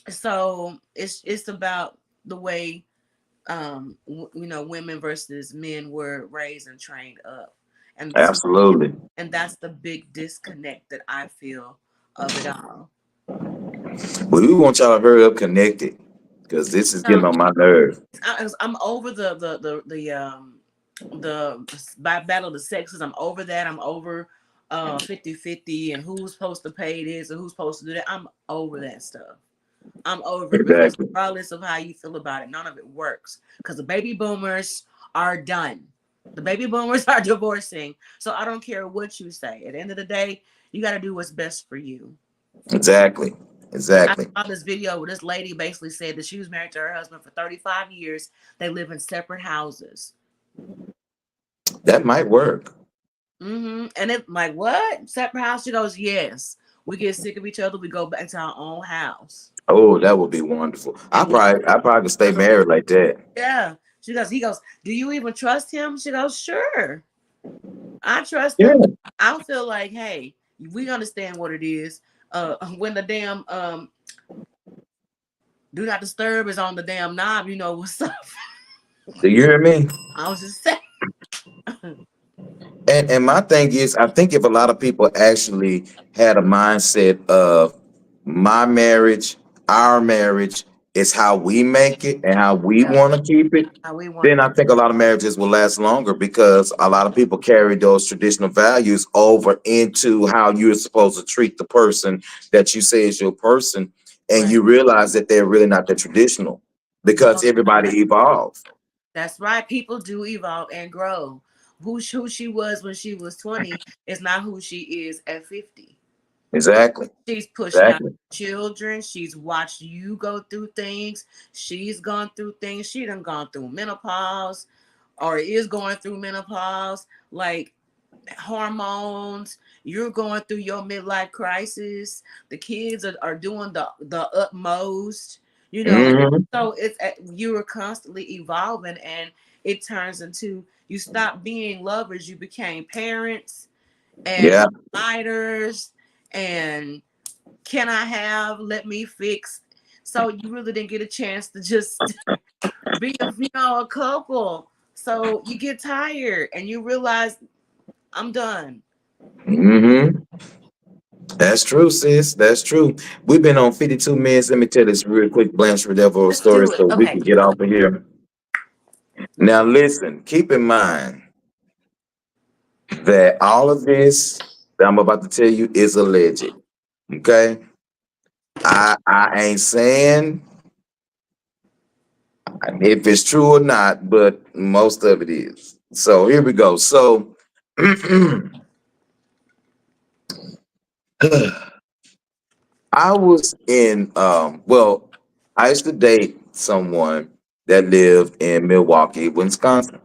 So it's about the way women versus men were raised and trained up, and Absolutely. and that's the big disconnect that I feel of it all. Well, we want y'all to hurry up, connected, because this is No, getting on my nerve. I'm over the battle of the sexes. I'm over that. I'm over 50-50 and who's supposed to pay this and who's supposed to do that. I'm over that stuff. I'm over it because Exactly. regardless of how you feel about it, none of it works because the baby boomers are done. The baby boomers are divorcing. So I don't care what you say. At the end of the day, you got to do what's best for you. Exactly. I Exactly. saw this video where this lady basically said that she was married to her husband for 35 years. They live in separate houses. That might work. And it like, what? Separate house? She goes, yes. We get sick of each other. We go back to our own house. Oh, that would be wonderful. And we, I probably could stay married like that. yeah. He goes, do you even trust him? She goes, sure. I trust Yeah. him. I feel like, hey, we understand what it is. When the damn do not disturb is on the damn knob, you know what's up. Do you hear me? I was just saying. And my thing is, I think if a lot of people actually had a mindset of my marriage, our marriage is how we make it and how we Yeah, want to keep it, how we want then to. I think a lot of marriages will last longer because a lot of people carry those traditional values over into how you're supposed to treat the person that you say is your person, and Right. you realize that they're really not that traditional No, because everybody evolves. that's right. People do evolve and grow. Who she was when she was 20 is not who she is at 50. Exactly. She's pushing out Exactly. children. She's watched you go through things. She's gone through things. She done gone through menopause or is going through menopause, like hormones. You're going through your midlife crisis. The kids are doing the utmost, you know. Hmm. So it's you are constantly evolving, and it turns into you stop being lovers, you became parents and Yeah. providers and can I have, let me fix. So you really didn't get a chance to just be a couple. So you get tired and you realize I'm done. Hmm. That's true, sis. That's true. We've been on 52 minutes. Let me tell this real quick Blanche Deveraux Let's story do it. so we Okay. can get off of here. Now, listen, keep in mind that all of this that I'm about to tell you is alleged. Okay? I ain't saying if it's true or not, but most of it is. So here we go. So I was in well, I used to date someone that lived in Milwaukee, Wisconsin.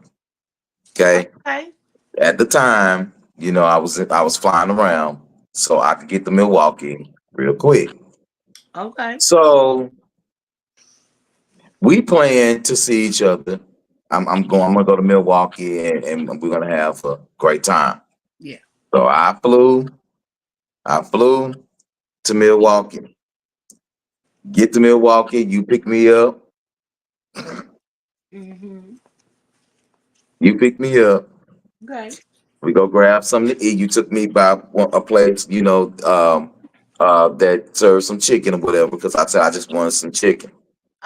Okay. Okay. At the time, I was flying around so I could get to Milwaukee real quick. Okay. So we plan to see each other. I'm gonna go to Milwaukee and we're gonna have a great time. Yeah. So I flew to Milwaukee. Get to Milwaukee, you pick me up, Mm-hmm. you pick me up. Okay. We go grab something to eat. You took me by a place, that serves some chicken or whatever, because I said I just wanted some chicken.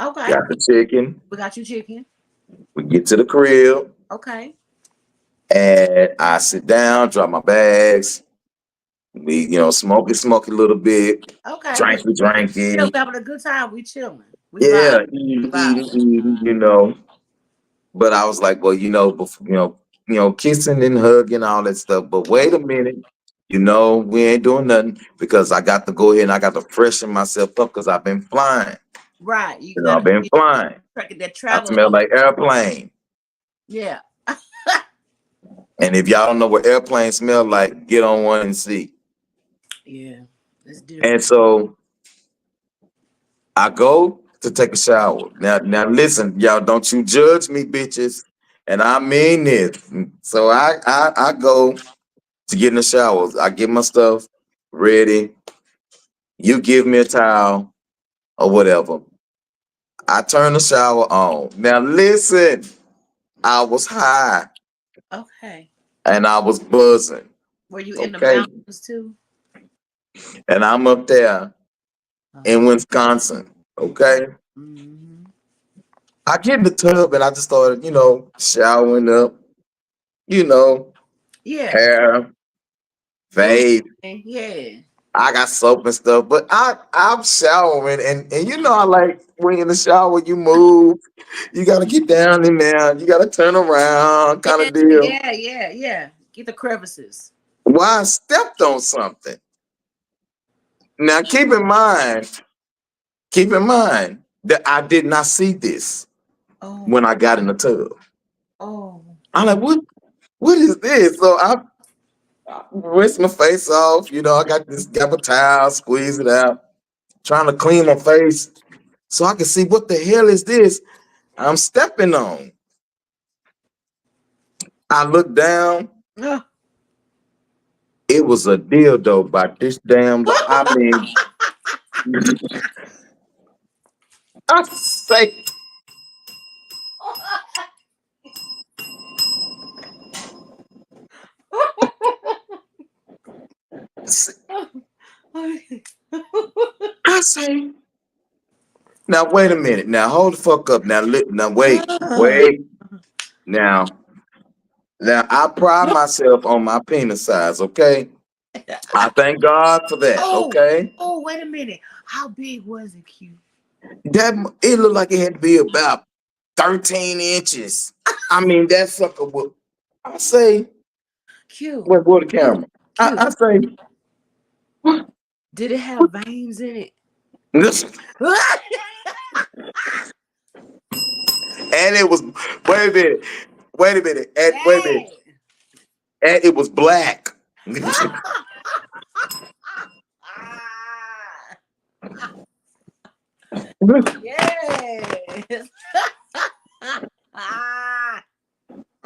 Okay. Got the chicken. We got you chicken. We get to the crib Okay. and I sit down, drop my bags. We, smoke it a little bit, Okay. drink it, drink Still it. having a good time. We chilling. We vibe. Yeah, We eating, vibe. eating. But I was like, well, kissing and hugging, all that stuff. But wait a minute, we ain't doing nothing because I got to go ahead and I got to freshen myself up because I've been flying. Right. You I've gotta been flying. that I travel. smell like airplane. Yeah. And if y'all don't know what airplanes smell like, get on one and see. Yeah. It's And different. so I go to take a shower. Now listen, y'all, don't you judge me, bitches. And I mean this. So I go to get in the shower. I get my stuff ready. You give me a towel or whatever. I turn the shower on. Now listen, I was high Okay. and I was buzzing. Were you in the Okay. mountains too? And I'm up there in Okay. Wisconsin. Okay. Mm-hmm. I get in the tub and I just started, showering up, you know, Yeah. hair, Doing face, your thing. Yeah. I got soap and stuff, but I'm showering and you know I like when in the shower you move, you gotta get down in there, you gotta turn around, kind Yeah, of deal. yeah, yeah, yeah. Get the crevices. Why I stepped on something. Now keep in mind that I did not see this Oh, when I got in the tub. oh, I'm like, what is this? So I rinse my face off, you know, I got my towel, squeeze it out, trying to clean my face so I can see what the hell is this I'm stepping on. I looked down. oh. It was a dildo by this damn. I mean, I say, I say. Now wait a minute. Now hold the fuck up. Now wait. Now, now I pride myself on my penis size. Okay, I thank God for that. Oh, Okay, oh, wait a minute. How big was it, Q? it looked like it had to be about 13 inches. I mean, that sucker would. I say, Q, wait, go the Q, camera. Q. I say, what? Did it have veins in it? This- and it was. Wait a minute. Wait a minute. And wait a minute. Dang. And it was black. Yes.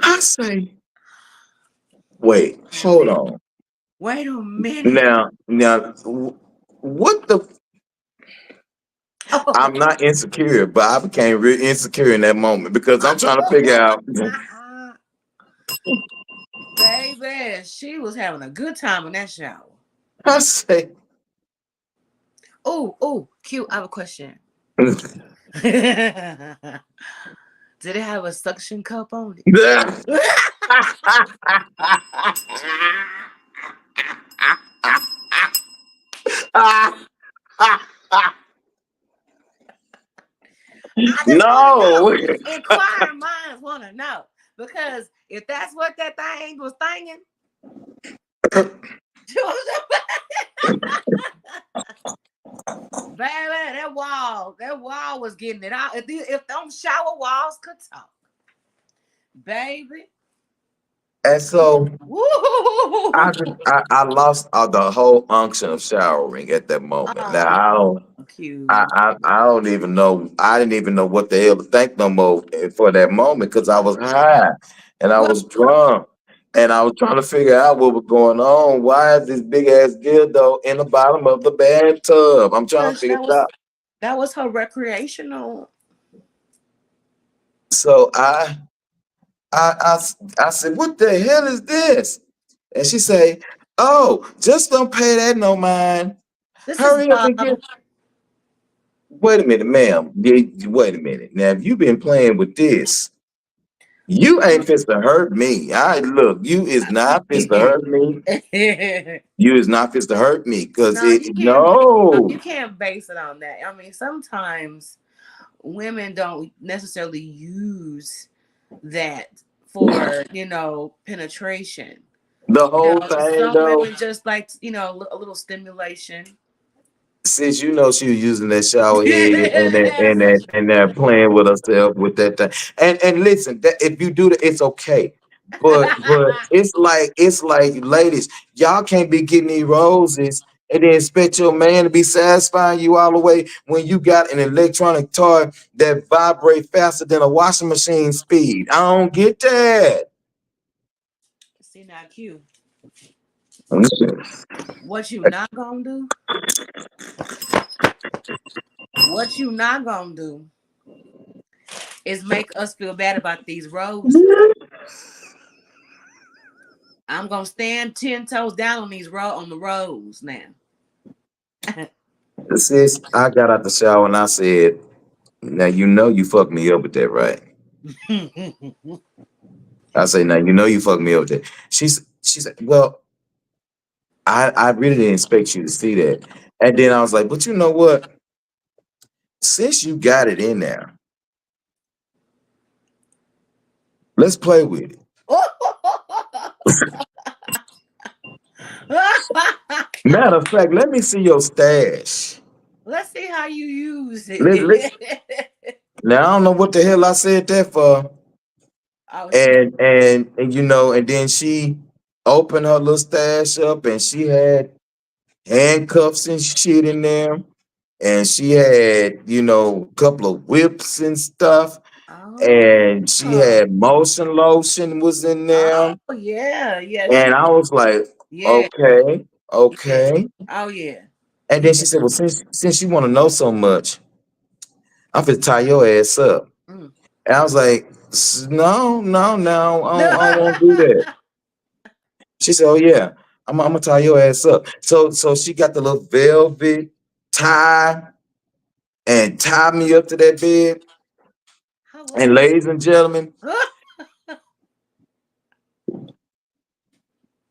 I say, wait, hold on. Wait a minute. Now, what the? Oh. I'm not insecure, but I became real insecure in that moment because I'm trying to figure out. Baby, she was having a good time in that shower. I say, Oh, oh, cute. I have a question. Did it have a suction cup on it? I just want to know. No. Inquiring minds want to know. Because if that's what that thing was thinking, baby, that wall was getting it out. If them shower walls could talk, baby. And so Woo! I lost the whole unction of showering at that moment. Now Oh, I don't. cute. I don't even know. I didn't even know what the hell to think no more for that moment because I was high and I Well, was drunk and I was trying to figure out what was going on. Why is this big ass dildo in the bottom of the bathtub? I'm trying to gosh, figure it out. that was her recreational. So I said, "What the hell is this?" And she say, "Oh, just don't pay that no mind. This is Hurry up and get." Bob. Wait a minute, ma'am. Wait a minute. Now, if you've been playing with this. You ain't fist to hurt me. I look, you is not fist to hurt me. You is not fist to hurt me. Cause No, it no. you can't base it on that. I mean, sometimes women don't necessarily use that for, penetration. The whole thing Some though. women just like, a little stimulation. Since you know she was using that shower head and that playing with herself with that thing. And listen, that if you do that, it's okay. But it's like ladies, y'all can't be getting these roses and then expect your man to be satisfying you all the way when you got an electronic toy that vibrate faster than a washing machine speed. I don't get that. See now, Q. Okay. What you not gonna do? What you not gonna do is make us feel bad about these roses. I'm gonna stand 10 toes down on on the rows now. Sis, I got out the shower and I said, now you know you fucked me up with that, right? I say, now you know you fucked me up with that. She said, well, I really didn't expect you to see that. And then I was like, but you know what? Since you got it in there, let's play with it. Matter of fact, let me see your stash. Let's see how you use Let it. Now I don't know what the hell I said that for. Oh, she. And you know, and then she opened her little stash up and she had handcuffs and shit in there. And she had, you know, a couple of whips and stuff. Oh. And she had motion lotion was in there. Oh yeah, yeah. And I was like, Yeah, okay, yeah. okay. Oh yeah, And then yeah. she said, well, since you want to know so much, I'm finna tie your ass up. Mm. And I was like, no, no, no, I don't want to do that. She said, oh yeah, I'm gonna tie your ass up. So she got the little velvet tie and tied me up to that bed. How And was ladies and gentlemen, it?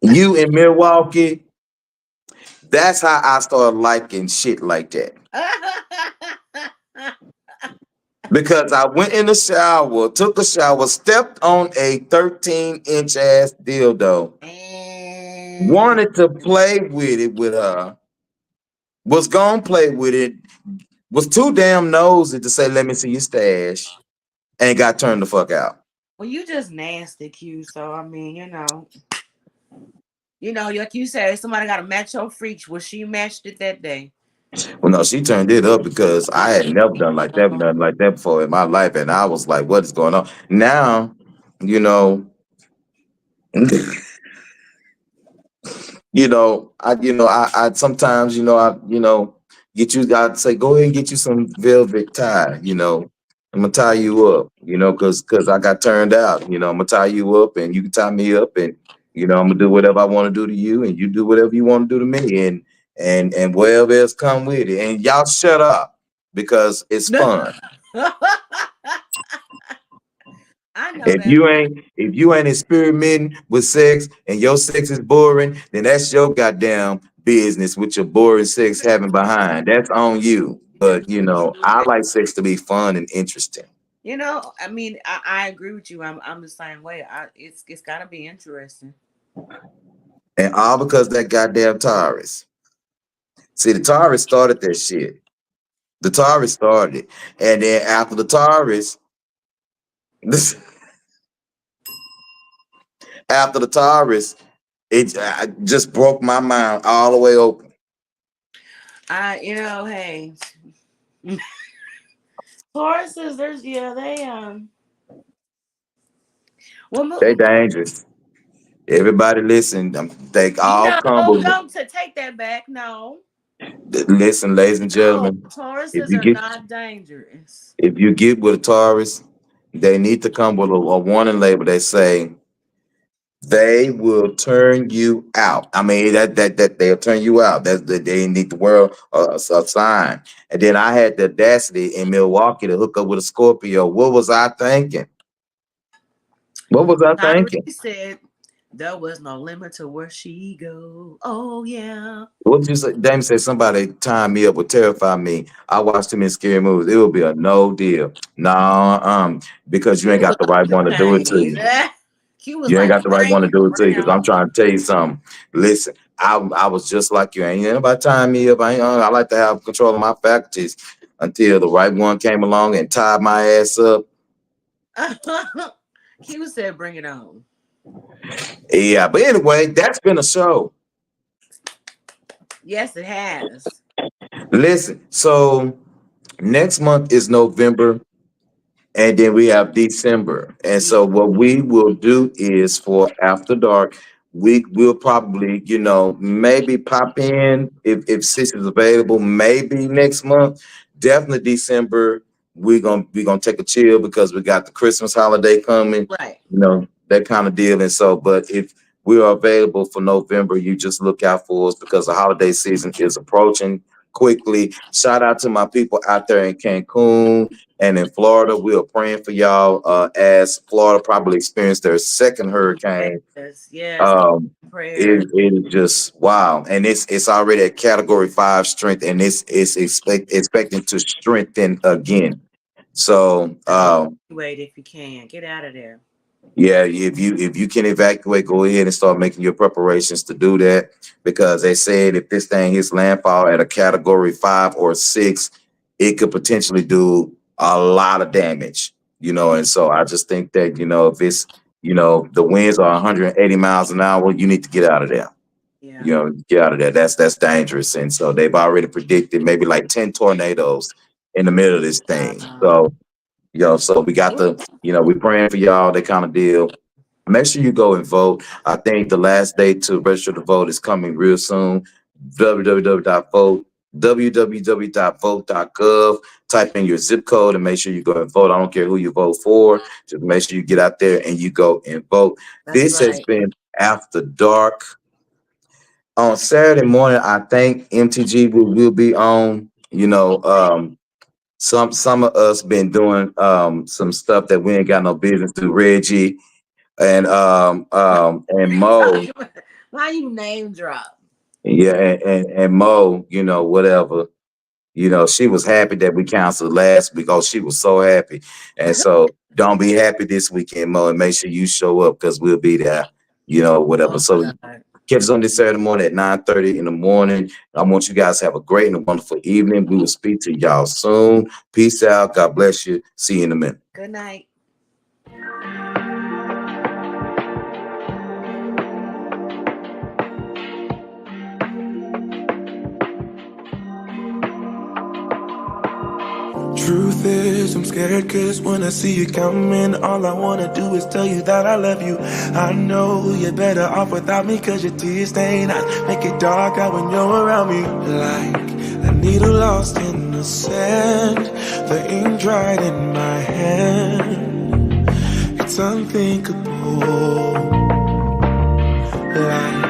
you in Milwaukee, that's how I started liking shit like that. Because I went in the shower, took a shower, stepped on a 13-inch ass dildo, And wanted to play with it with her, was gonna play with it, was too damn nosy to say, let me see your stash, and got turned the fuck out. well, you just nasty, Q. So I mean, like you said, somebody got to match your freaks. Well, she matched it that day. Well, no, she turned it up because I had never done like that, Oh, nothing like that before in my life. And I was like, what is going on? Now, you know, I sometimes, get you, I'd say, go ahead and get you some velvet tie, I'm gonna tie you up, cause I got turned out, I'm gonna tie you up and you can tie me up and, I'm gonna do whatever I want to do to you and you do whatever you want to do to me and whatever else come with it. And y'all shut up because it's fun. I know that. If you ain't experimenting with sex and your sex is boring, then that's your goddamn business with your boring sex having behind. That's on you. But I like sex to be fun and interesting. I mean, I agree with you. I'm the same way. It's got to be interesting. And all because that goddamn Taurus. See, the Taurus started that shit. The Taurus started it. And then after the Taurus, after the Taurus, it just broke my mind all the way open. Hey, Tauruses, they They well, dangerous. Everybody listen. They all come. don't take that back. No, Listen, ladies and no, gentlemen, if Tauruses you are get not dangerous. if you get with a Taurus, they need to come with a warning label. They say they will turn you out. I mean that they'll turn you out. That they need to wear a sign. And then I had the audacity in Milwaukee to hook up with a Scorpio. What was I thinking? What was I thinking? Tyrese said there was no limit to where she go. Oh yeah. What you say? Damon said somebody tie me up would terrify me. I watched too many scary movies. It would be a no deal. No, because you ain't Q got was the on right your one to do it to page. you. Q was You ain't like, got the right bring one to it, do it to bring you. it Because I'm on. trying to tell you something. Listen, I was just like you. Ain't nobody tying me up. I like to have control of my faculties until the right one came along and tied my ass up. Q said, bring it on. Yeah, but anyway, that's been a show. Yes, it has. Listen, so next month is November. And then we have December. And Yeah. so what we will do is for After Dark, we will probably, maybe pop in if Sis is available, maybe next month. Definitely December. We're gonna take a chill because we got the Christmas holiday coming, Right. that kind of deal. And so, but if we are available for November, you just look out for us because the holiday season is approaching quickly. Shout out to my people out there in Cancun and in Florida. We are praying for y'all as Florida probably experienced their second hurricane. Yes. Um, Prayer. it is just wow, and it's already at Category 5 strength, and it's expecting to strengthen again. So Wait, if you can get out of there. yeah, if you can evacuate, go ahead and start making your preparations to do that, because they said if this thing hits landfall at a Category 5 or 6, it could potentially do a lot of damage. And so I just think that if it's the winds are 180 miles an hour, you need to get out of there. Yeah. Get out of there. That's dangerous. And so they've already predicted maybe like 10 tornadoes in the middle of this thing. So so we got we're praying for y'all, that kind of deal. Make sure you go and vote. I think the last day to register to vote is coming real soon. www.vote.gov. Type in your zip code and make sure you go and vote. I don't care who you vote for. Just make sure you get out there and you go and vote. This has been After Dark. On Saturday morning, I think MTG will be on. Some of us been doing some stuff that we ain't got no business to. Reggie and Mo. Why you name drop? Yeah, and Mo, whatever. She was happy that we canceled last week. Oh, she was so happy. And so don't be happy this weekend, Mo, and make sure you show up because we'll be there, whatever. So catch us on this Saturday morning at 9:30 in the morning. I want you guys to have a great and a wonderful evening. We will speak to y'all soon. Peace out. God bless you. See you in a minute. Good night. Truth is, I'm scared cause when I see you coming, all I wanna do is tell you that I love you. I know you're better off without me cause your tears stain. I make it dark out when you're around me. Like a needle lost in the sand, the ink dried in my hand. It's unthinkable. Like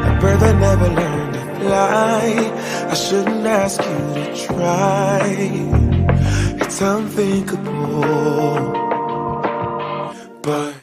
a bird that never learned to fly, I shouldn't ask you to try. It's unthinkable, but